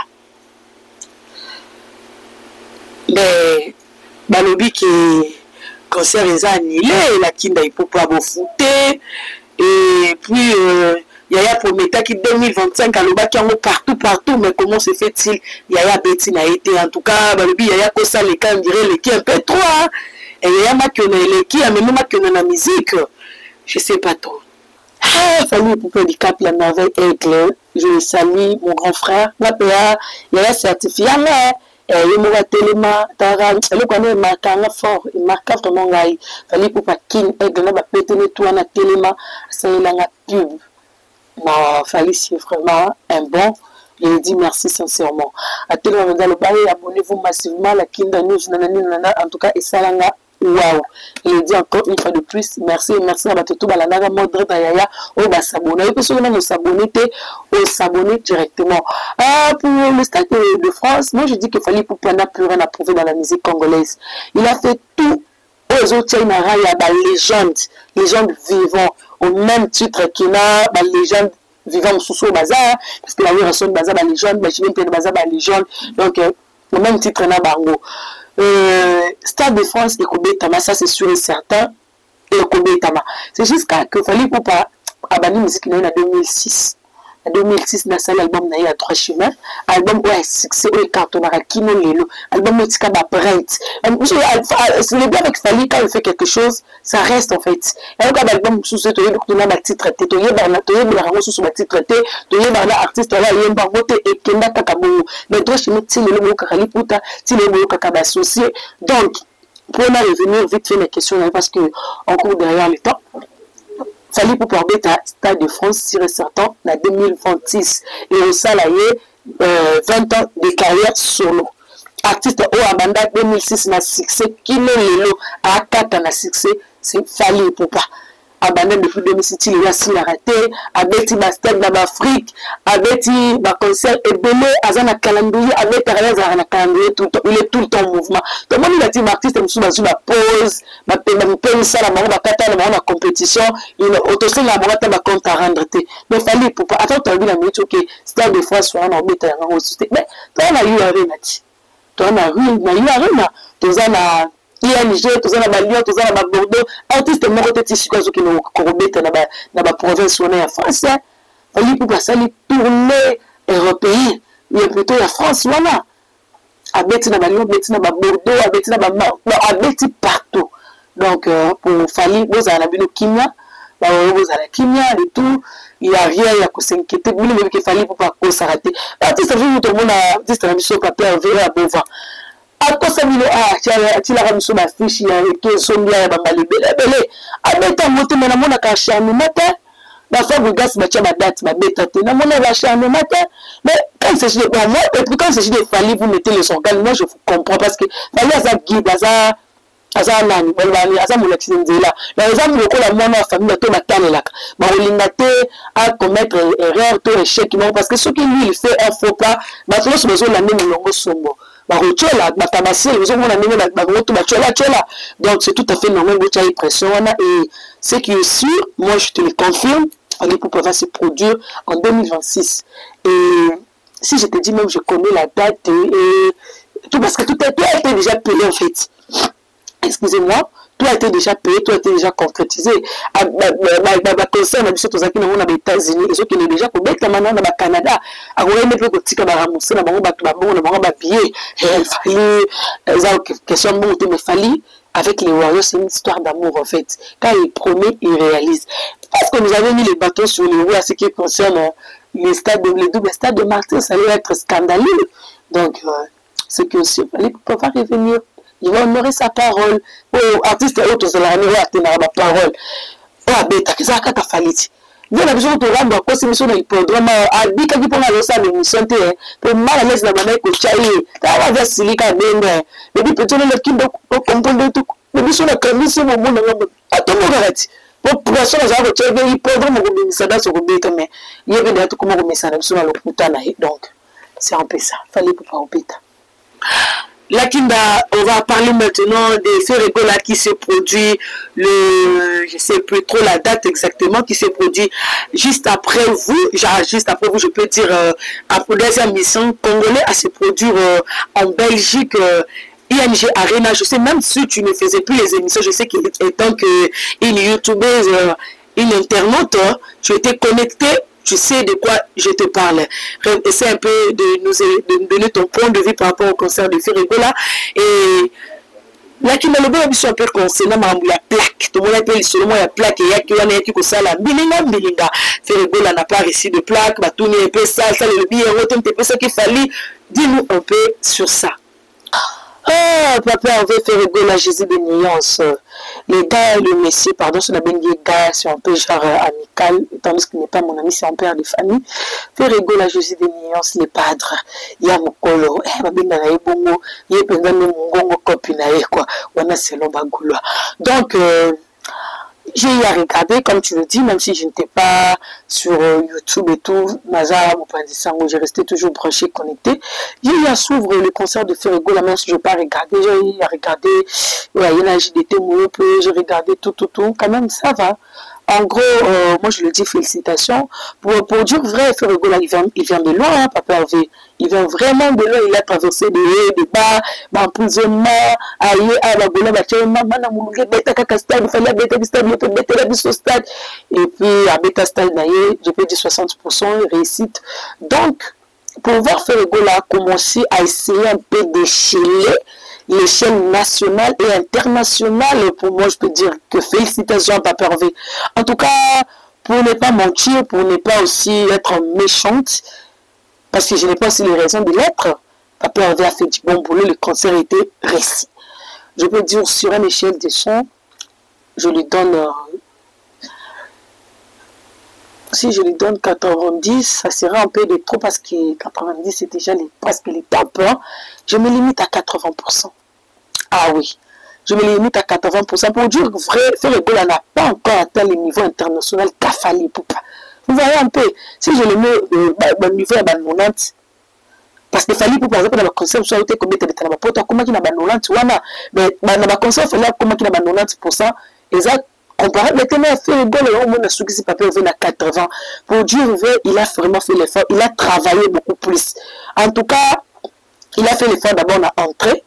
Mais, Balobi qui concert les annulés, la Kinda Ipupa Bofouté. Et puis, Yaya Prometa qui 2025 à l'Obaki partout, mais comment se fait-il? Yaya Betty a été, en tout cas, Balobi Yaya Kosa les cas, on dirait les qui un peu trop, hein? Et Yaya Makona les qui a même Makona la musique, je sais pas trop. Ah, Fally Ipupa du Cap la merveille aigle, je le salue, mon grand frère, ma PA, Yaya certifié, mais. Et moi tellement le connaît marquant fort il marque vraiment ngai Fally Ipupa king et de la pété tout en tellement c'est la pub non Fally c'est vraiment un bon je dis merci sincèrement à tellement dans le parler abonnez-vous massivement la Kinda News nanana en tout cas et ça là wow il dit encore une fois de plus merci à Batoto Balanaga Modre Yaya on va s'abonner et puis on va s'abonner directement. Pour le Stade de France, moi je dis que Fally Ipupa n'a plus rien à prouver dans la musique congolaise. Il a fait tout aux autres Chainara, il y a légende vivant au même titre qu'il a légende vivant sous bazar parce que la relation de bazar légende, mais je viens de bazar légende donc au même titre na bango. Stade de France et Kobe Tama, ça c'est sûr et certain. Et Kobe Tama, c'est jusqu'à que Fally Ipupa a banni musique en 2006. en 2006 na sala album na ya 3 chemins album ouais succès au cartonara kino lelo album etika ba print c'est le bien avec Fally quand il fait quelque chose ça reste en fait et donc album sous ce toye donc na ba titre te toye ba na toye ba rango sous ba titre te toye ba na artiste là yemba moté et kenda kaka bongo mais 3 chemins ti lelo kakali puta ti lelo kaka ba associé donc pour en revenir vite fait les questions parce que on court derrière le temps. Fally pour pouvoir à Stade de France sur et certain en 2026 et au salarié 20 ans de carrière solo. Artiste au Abanda 2006 na succès qui le à 4 ans na succès c'est Fally pour pas abandonné depuis 2006 il a si raté abeti ba stade na Afrique abeti ba concert et belé azana calendrier avec carrière na calendrier tout il est tout le temps en mouvement tout le monde a dit artiste musu bazu ba pause ba pe ça la bango ba kata na compétition il autosé la bango ta ba compte à rendre te mais Fally pour pas attends tu as vu la minute OK stade de France on a obeta na aussi mais toi on a eu arena toi on a eu arena tozana ING, tous à Lyon, tous à Bordeaux, artistes moko te tissu quoi qui nous corobete na ba province on est en France. Fally pour passer les tournées européennes, il est plutôt la France voilà. Abeti na Lyon, abeti na Bordeaux, abeti na abeti partout. Donc pour Fally vous avez bino kimia, vous avez kimia et tout, il y a rien à s'inquiéter, même que Fally pour pas s'arrêter. Artiste vu tout le monde artiste na biso papier à Bova. Akosabilo atila kamiso ba fiche ya ke sombia ya bambali belebele abeta moto mena mona ka chanu matin ba fa bugas ba cha ba date ba beta te na mona ba chanu matin mais quand il s'agit de moi et puis quand il s'agit de Fally vous mettez les organes moi je vous comprends parce que Fally aza guide aza nani balbani aza mulati nzela na exemple lokola mwana wa famille to batalelaka ba olinga te à commettre erreur to échec non parce que ce qui lui il fait un faux pas ba to so besoin la même longo sombo donc c'est tout à fait normal de faire pression et ce qui est sûr moi je te le confirme Fally Ipupa va se produire en 2026 et si je te dis même je connais la date et tout parce que tout a été déjà payé en fait excusez-moi tout a été déjà payé, tout a été déjà concrétisé. Le concert, on a dit aux États-Unis, et ceux qui sont déjà pour mettre maintenant au Canada. On a mis le petit cabaramoussé, on a mis Fally avec les Warriors, c'est une histoire d'amour en fait. Quand il promet, il réalise. Parce que nous avons mis les bâtons sur les roues à ce qui concerne les doubles stades de Martin, ça allait être scandaleux. Donc, ce que aussi, Fally Ipupa va revenir. Il va honorer sa parole. Oh, artiste autre, c'est la parole. Oh, bêta, qu'est-ce que tu as fallu? Bien, la besoin de rendre quoi, c'est mission d'hippodrome. A dit qu'il faut aller ça, l'émission, pour mal à l'aise dans la main que tu as eu. Tu as vu Silica Ben. Mais puis, peut-être le qui doit comprendre tout. Mais mission de commission, mon monde, à tout le monde arrête. Pour personne, j'ai un autre hippodrome, ça dans ce bêta, mais il y avait des tout comme on met ça sur le Koutana. Donc, c'est un peu ça. Fally Ipupa au bêta. Là, on va parler maintenant des Ferregola qui s'est produit je ne sais plus trop la date exactement, qui s'est produit juste après vous, je peux dire, après deuxième mission congolais à se produire en Belgique, ING Arena. Je sais même si tu ne faisais plus les émissions, je sais qu'étant qu'une youtubeuse, une internaute, tu étais connecté. Tu sais de quoi je te parle. Essaie un peu de nous donner ton point de vue par rapport au concert de Ferregola. Et là, qui m'a le bon un peu concernant la plaque. Tout le monde appelle seulement la plaque. Et il y a qui ont ça là. Bilinga. Ferregola n'a pas reçu de plaque. Bah, tout n'est un peu ça. Ça, le billet, un peu ça qu'il fallait. Dis-nous un peu sur ça. Ah, papa, on veut Ferregola, Jésus de nuance. Les gars, le messieurs, pardon, c'est la bengue gars, c'est un peu genre amical, tandis qu'il n'est pas mon ami, c'est un père de famille. Ferregola, Jésus de nuance, les padres. Il y a mon colo, ma bengue na ebongo, il y a pendant mon gongo copine, quoi. On a selon bagoulo. Donc, j'ai eu à regarder, comme tu le dis, même si je n'étais pas sur YouTube et tout, j'ai resté toujours branché, connecté. J'ai eu à suivre le concert de Ferregola, même si je n'ai pas regardé. J'ai eu à regarder, il y a la JDT, j'ai regardé tout. Quand même, ça va. En gros, moi je le dis félicitations. Pour dire vrai, Ferregola, il vient de loin, hein, Papa Hervé. Il vient vraiment de loin. Il a traversé des hauts, des bas, d'emprisonnement, aïe, à la bola, maman, moulé, bêta, cacastade, il fallait bêta, stade, il fallait bêta, la stade. Et puis, à bêta, stade, je peux dire 60% réussite. Donc, pour voir Ferregola commencer à essayer un peu d'écheler l'échelle nationale et internationale, pour moi, je peux dire que félicitations à Papa Hervé. En tout cas, pour ne pas mentir, pour ne pas aussi être méchante, parce que je n'ai pas aussi les raisons de l'être, Papa Hervé a fait du bon boulot, le concert était réussi. Je peux dire sur une échelle de son, je lui donne, si je lui donne 90, ça serait un peu de trop parce que 90 c'est déjà presque les top, hein. Je me limite à 80%. Ah oui, je me limite à 80% pour dire que vrai, Ferregola n'a pas encore atteint le niveau international qu'a fallu pour pas. Vous voyez un peu, si je le mets au niveau à 90, parce que Fali pour par exemple dans le concert soit été combien de temps na poto comment qui na 90 wana mais dans le concert Fali comment qui na 90% exact comparé maintenant Ferregola au monde souki Papa Hervé na 80 pour dire vrai il a vraiment fait l'effort, il a travaillé beaucoup plus. En tout cas, il a fait l'effort d'abord à entrer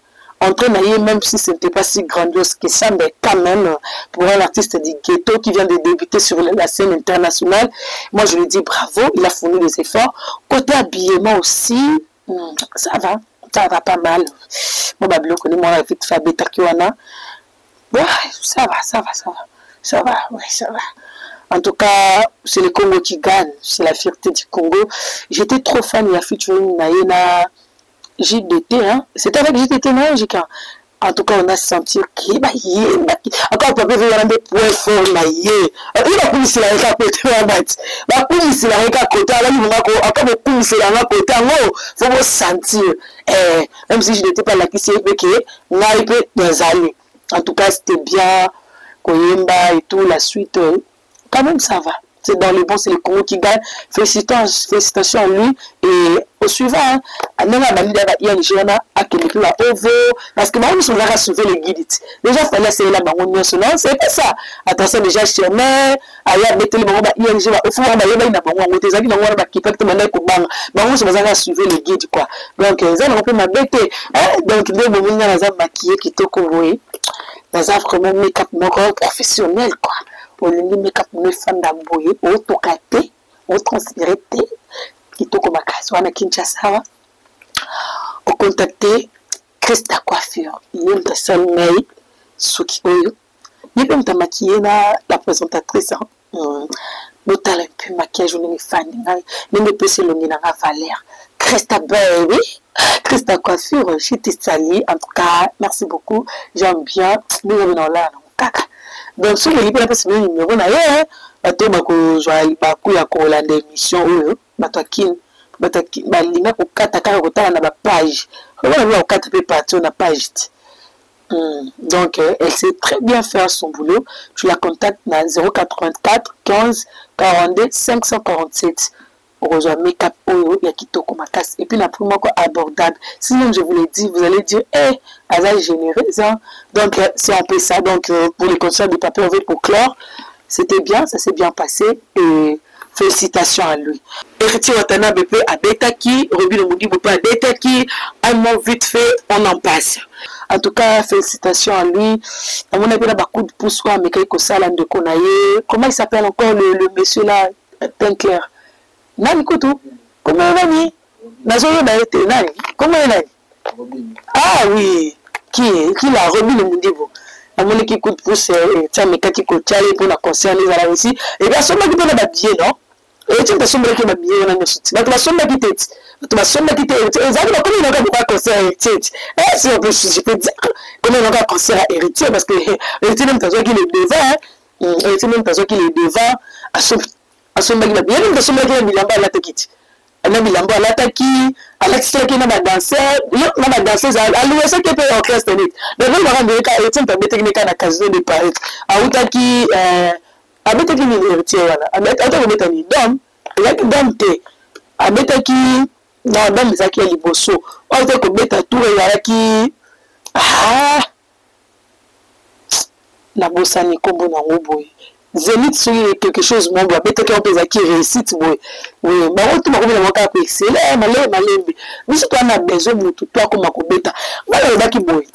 même si ce n'était pas si grandiose que ça, mais quand même, pour un artiste du ghetto qui vient de débuter sur la scène internationale, moi je lui dis bravo, il a fourni des efforts. Côté habillement aussi, ça va pas mal. Moi, je connais moi avec Fabé Takiwana. Ouais, ça va. En tout cas, c'est le Congo qui gagne, c'est la fierté du Congo. J'étais trop fan de la featuring Naïna. JDT, hein? C'était avec JDT, non, Jika? En tout cas, on a senti qu'il y a encore un peu de points forts, il a pu se la côté, la pu se la côté, encore beaucoup se la côté, il faut sentir, même si je n'étais pas là, qui s'est fait, on a été dans années. En tout cas, c'était bien, Koyemba et tout, la suite, quand même, ça va. C'est dans les bons, c'est le Congo qui gagne. Félicitations à lui. Et au suivant, on a parce que nous sommes là à sauver les guides. Déjà, il fallait essayer la banque. Non, c'est pas ça. Attention, déjà, chemin, ailleurs, mettez les banques, il y a des gens, il faut avoir des banques, des amis, qui peuvent te demander au banc. Nous sommes là à suivre les guides, quoi. Donc, ça, on peut m'embêter. Donc, deux moments, on a maquillé qui te convoyé. On a vraiment make-up professionnel, quoi. Pour les make-up de femmes d'amboyer, autocaté, autotranspiré, qui te comme à Kaswana Kinshasa, au contacter Christa Coiffure. Il y a une personne mail, ce qui est. Il y a une maquillée la présentatrice. Nous talons un peu maquillage, nous les fans, nous les petits longues dans la valeur. Christa Baby, Christa Coiffure, je t'ai sali. En tout cas, merci beaucoup. J'aime bien. Nous avons là, caca. Donc, si vous avez un numéro, vous avez un peu de émission, donc, elle sait très bien faire son boulot. Tu la contactes à 084 15 42 547. Make-up et puis la première fois abordable. Sinon, je vous l'ai dit, vous allez dire, elle est généreuse. Hein? Donc, c'est un peu ça. Donc, pour les concerts de Papa Hervé pour clore, c'était bien, ça s'est bien passé. Et félicitations à lui. Héritier Watana BP à Betaki, Robin Omoudi Bopa à Betaki, un mot vite fait, on en passe. En tout cas, félicitations à lui. À mon avis, il a beaucoup de pouces, mais comment il s'appelle encore le monsieur là, teint clair? Nani kutu? Comment il est? Nazoyo na été nani? Comment il est? Ah oui, qui l'a remis le Mundibo? À mon équipe coup de pouce, tiens, mais quand il coûte pour la concert les ala aussi. Et bien, somme qui peut la billet, non? Et tu as somme qui m'a billet dans le soutien. Mais tu vas somme qui t'es. Tu vas somme qui t'es. Exactement, comment il a pas concert héritier? Si on peut, je peux dire, comment il a pas concert héritier? Parce que héritier même t'as qui est devant, héritier même t'as qui est devant, à somme. Asomba bien même asomba qui bilamba la takiti ana bilamba la taki ala tsaki na danser na danser à l'ouest qui peut orchestre ni donc on va rendre ka etin ta technique na casino de Paris a utaki abetaki ni héritier wala ata ko ni dom ya ki dom te abetaki na dom zaki liboso on te ko beta tour ya ki na bosani kombo na ngoboy Zénith sur quelque chose mon doit peut-être qu'on peut qui réussite oui bah on tout le monde a excellent malé mais si toi on a besoin de toi comme ko beta voilà ba ki boy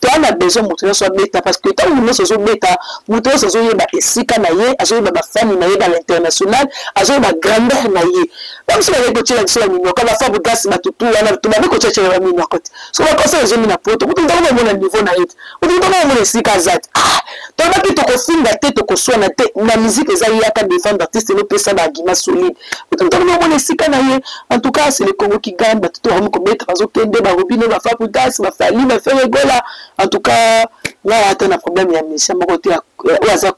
toi on a besoin de toi soit beta parce que tant nous sommes beta nous tous sommes yeba esika na ye azo ba famille na ye dans l'international azo ba grandeur na ye même si on est coaché sur la mino comme la femme gas ba tout on a tout ba coaché sur la mino côté so ba conseil je mina poto tout dans le niveau na it tout dans le esika zat ah toi ba ki to ko finga te to ko so na te na musique eza yaka défendre artiste no pesa ba argument solide tout dans le esika na ye en tout cas c'est le Congo qui gagne ba tout on ko mettre azo kende ba robine ba fa gas ba fali ba faire rigola en tout cas là il y a un problème il y a monsieur côté au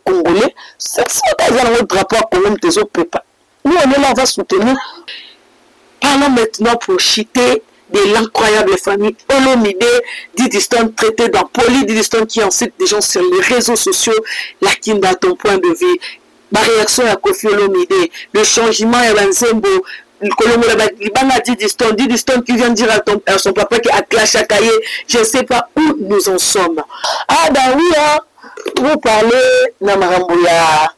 congolais c'est ça le drapeau Congo tezo pepa nous on est là on va soutenir parlons maintenant pour chiter de l'incroyable famille Olomide Didiston traité dans Poly Didiston qui incite des gens sur les réseaux sociaux la kinda ton point de vue ma réaction à Kofi Olomide le changement et Banzembo Didiston qui vient dire à son papa qui a clashé à Kaye, je ne sais pas où nous en sommes. Ah ben oui, hein, vous parlez Namarambouya,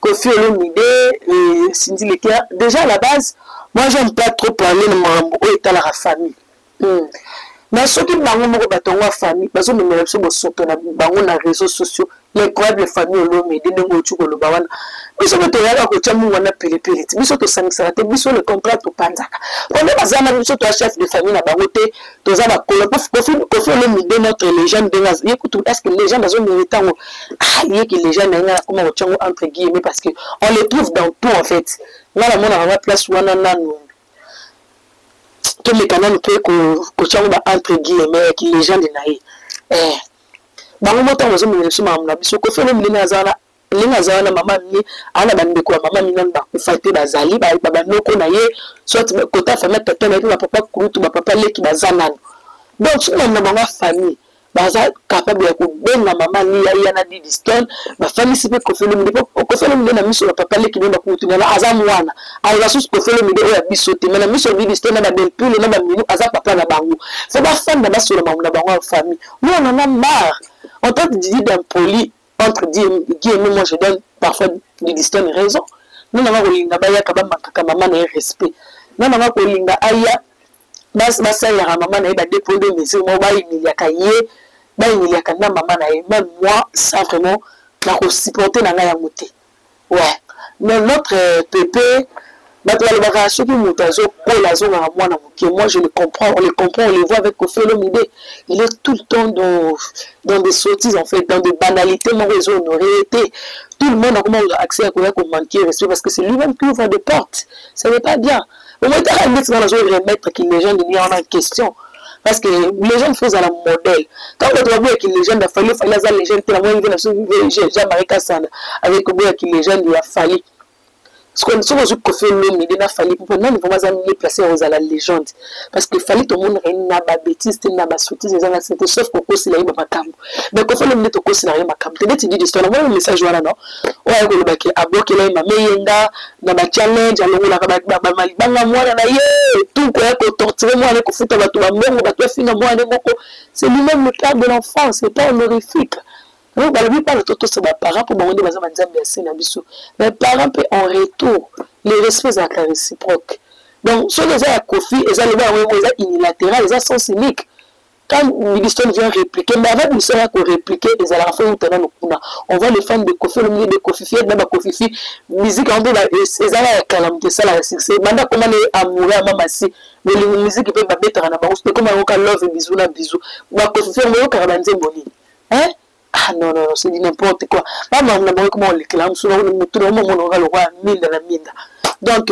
Kofi Olomide et Cindy Leclerc. Déjà à la base, moi j'aime pas trop parler de Namarambouya et la famille. Mais ceux qui m'ont dit la famille, parce que nous sommes sur les réseaux sociaux, l'incroyable famille Olomide, nous sommes le bawana. Nous sommes le contrat au Panzaka. On est chef de famille à Baroté, nous avons notre légende de écoute, est-ce que les gens ont mérité les gens entre guillemets parce qu'on les trouve dans tout en fait. Là, on a la place où on a tous les canaux peut entre guillemets qui les gens de naïe bango moto wazo mwenyesho mamna biso ko fele mlina zana linga zana mama ni ana bande ko mama ni namba ku fate bazali ba noko na ye soit kota famille tata na ba papa kurutu ba papa leki bazana donc sur na bango famille baza capable ya ko benga mama ni ya na Didiston ba famille sipe ko fele mlina miso ba papa leki namba kurutu na azamu wana ala sus ko fele mlina ya biso te na miso Didiston na ba bempule na ba minu aza papa na bango faut ba femme na sur na bango famille nous on en a marre. En tant que dit d'un poli, entre guillemets, moi je donne parfois Didiston raison. Nous n'avons pas de baya kabama maman na respect. Nous n'avons pas de aya basa ya maman na ba dépendre mais moi ba imiliaka ye, ba imiliaka na maman na même moi sans vraiment la supporter na nga ya moté. Ouais. Mais notre pépé moi je le comprends, on les comprend, on les voit avec Kofi Olomide. Il est tout le temps dans des sottises en fait, dans des banalités. Mon réseau n'aurait été. Tout le monde a accès à quoi qu'on manque respect parce que c'est lui-même qui ouvre des portes. Ce n'est pas bien. Au moins, il y a remettre que les gens n'y en a en question. Parce que les gens font un modèle. Quand on doit voir que les gens, il fallait les gens, avec les gens, il a fallu. Ce qu'on a fait, il a fallu pour nous placer aux la légende. Parce qu'il fallait tout le monde n'a pas bêtise, n'a pas soutien, sauf qu'au cause il a eu ma cam. Mais quand on le met au cause il a eu ma cam. Tu dis l'histoire, moi le message voilà non. Ouais, le bac à bloquer là, ma meyenga, na ba challenge, alors la ba malibanga moi na ye, tout quoi que torturer moi avec foot ba tout ba mbongo ba tout finga moi ne moko. C'est lui-même le père de l'enfant, c'est pas honorifique. Oui, bah, lui parle tout ça, parents pour demander mais parents en retour, les respects à la réciproque. Donc, ceux qui ont Kofi, ils ont unilatéral, ils sont cyniques. Quand Didiston vient répliquer, mais avec nous, ça qu'on répliquer, ils ont fait on voit les fans de Kofi, le milieu de Kofi, même Kofi, musique en deux, ils ont la calamité, ça la succès. Maintenant, comment les amoureux à maman si, mais les musiques peuvent mettre en avant, c'est comme un love et bisous, Kofi, on va carabanzer boni. Hein? Ah non, non, c'est n'importe quoi. Comment on l'éclame, souvent tout le monde aura le roi mine de la mine. Donc,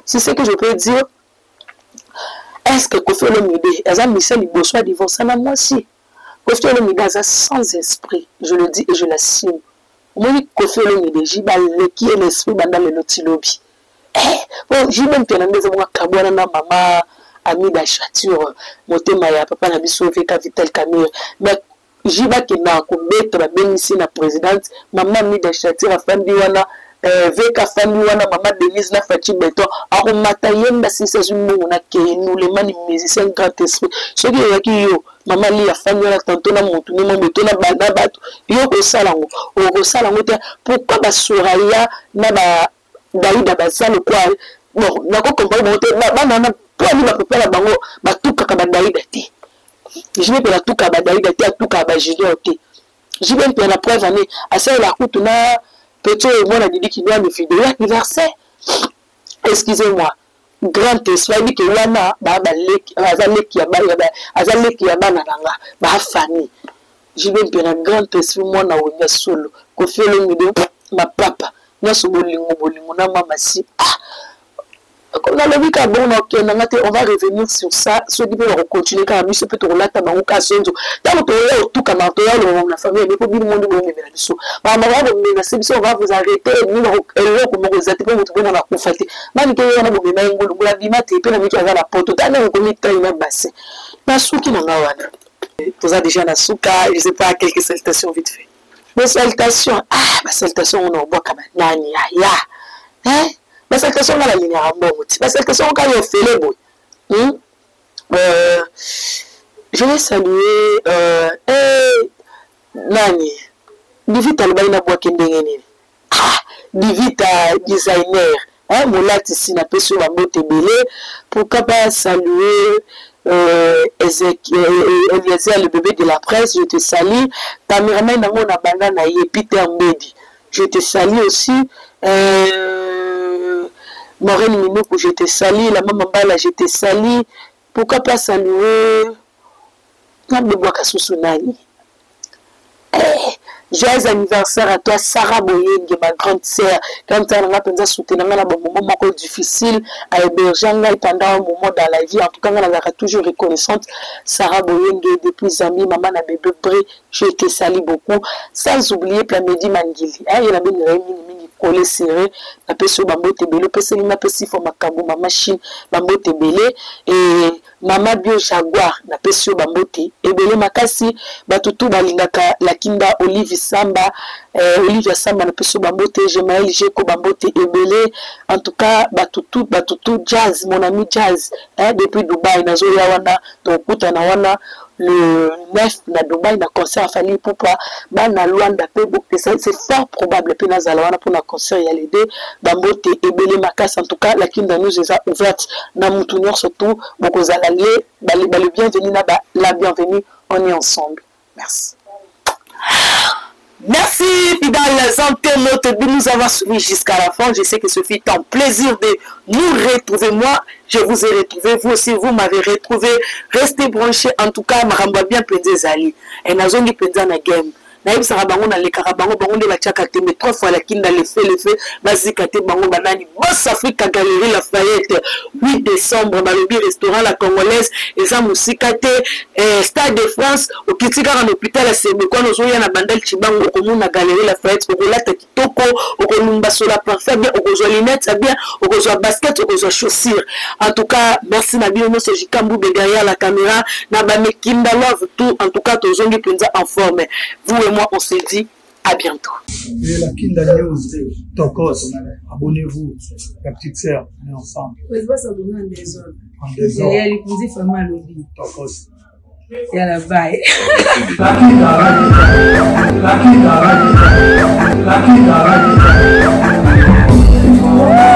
c'est ce que je peux dire. Est-ce que Kofi Olomide, Azam Michel, il bosse divorcer à moi aussi. Kofi Olomide, sans esprit, je le dis et je l'assume. Moi, Kofi Olomide, j'ai balé qui est l'esprit dans le lotilobi. Bon, j'ai même bien un des mois Kabouana, maman, ami d'achature, Motemaya, papa n'a sauvé Capital Camille. Mais jiba qui n'a combattu la bénéfice la présidente maman mi d'acheter la femme diwana veka famille wana maman Denise na Fati Beton ako matayenda sisa zumungu na ke nous les mani musiciens grand esprit ce qui est qui yo maman li ya famille na tanto na mutu ni mo beto na bana bato yo ko salango te pourquoi ba soraya na ba Daïda basalo quoi bon nako comprendre te bana na toi ni ba papa la bango ba tuka ka ba Daïda te je vais la tuka ba Daïda te tuka ba Junior te je vais faire la preuve année à ça la route na petit moi la dit qui doit me faire de l'anniversaire excusez-moi grand esprit dit que wana ba leki azaleki ya ba azaleki ya bana nanga ba famille je vais faire un grand esprit moi na wenya solo ko faire le midon ma papa nyoso bolingo na mama si on a le week à bon ok on va revenir sur ça ce qui peut continuer quand même c'est peut-être là ta bango ka sonzo tant que tout comme la famille mais pour bien monde bon mais la biso maman on va vous arrêter ni comment vous êtes pour vous trouver dans la conférence mani que on a bon mais ngolo la bimate et puis la miki à la porte tana on commet ta ina bassin na souki na wana tous a déjà na souka je sais pas quelques salutations vite fait mes salutations ma salutation on boit comme nani ya hein mais cette question là la ligne à bon mais cette question quand il fait les boy je vais saluer nani Divita Albaina Boakendengeni Divita designer hein molati si na peso ba bote belé pourquoi pas saluer Eliezer le bébé de la presse je te salue cameraman nango na banda na ye Peter Mbedi je te salue aussi Maureen Minoko, je te salue. La maman Bala, je te salue. Pourquoi pas saluer joyeux anniversaire à toi, Sarah Boyenge, ma grande sœur. Quand tu as soutenu un moment difficile à héberger pendant un moment dans la vie, en tout cas, on a toujours reconnaissante. Sarah Boyenge, depuis amis, maman na bébé Bré, je te salue beaucoup. Sans oublier Plamedi Mangili. Il y a une collé serré, la personne bambo tebele, personne n'a pas si fort ma kabou, ma machine bambo tebele et Mama Bio Jaguar na pesio bambote ebele makasi batutu balingaka la kinda Olive Samba Olive Samba na pesio bambote Jemaël Jeko bambote ebele en tout cas batutu jazz mon ami jazz depuis Dubaï na zoya wana to kuta na wana le 9 na Dubaï na concert à Fali Poupa bana Luanda pe beaucoup c'est fort probable pe na zalawana pour na concert ya les deux bambote ebele makasi en tout cas la kinda nous est ouverte na mutunyor surtout beaucoup le bienvenue là-bas, la bienvenue, on est ensemble. Merci. Merci, Pidal Zantemote, de nous avoir suivis jusqu'à la fin. Je sais que ce fut un plaisir de nous retrouver. Moi, je vous ai retrouvé. Vous aussi, vous m'avez retrouvé. Restez branchés. En tout cas, Maramba bien Pendé Zali. Et Nazongi Pendé na game. Naïb Sarabango na le Karabango, Bango de la Tchakate, mais 3 fois la Kinda le fait, Bazikate Bango Banani, Boss Africa Galerie Lafayette, 8 décembre, Malobi Restaurant La Congolaise, et ça Moussikate, Stade de France, au Kitika en hôpital à Séméko, nous avons un bandel Chibango, au commun à Galerie Lafayette, au Golata Kitoko, au Kolumba Sola Parfait, bien, au Gozo Linette, bien, au Gozo Basket, au Gozo Chaussures. En tout cas, merci Nabi, nous sommes Jikambu derrière la caméra, Nabame Kinda Love, tout, en tout cas, tous les gens en forme. Vous et moi, on se dit à bientôt. Et la Kinda News, Tokos, abonnez-vous, la petite sœur, on est ensemble. Oui, je vais s'abonner en désordre. En désordre. Et elle épouse vraiment lobby. Tokos. Et à la baille. La Kinda Radio.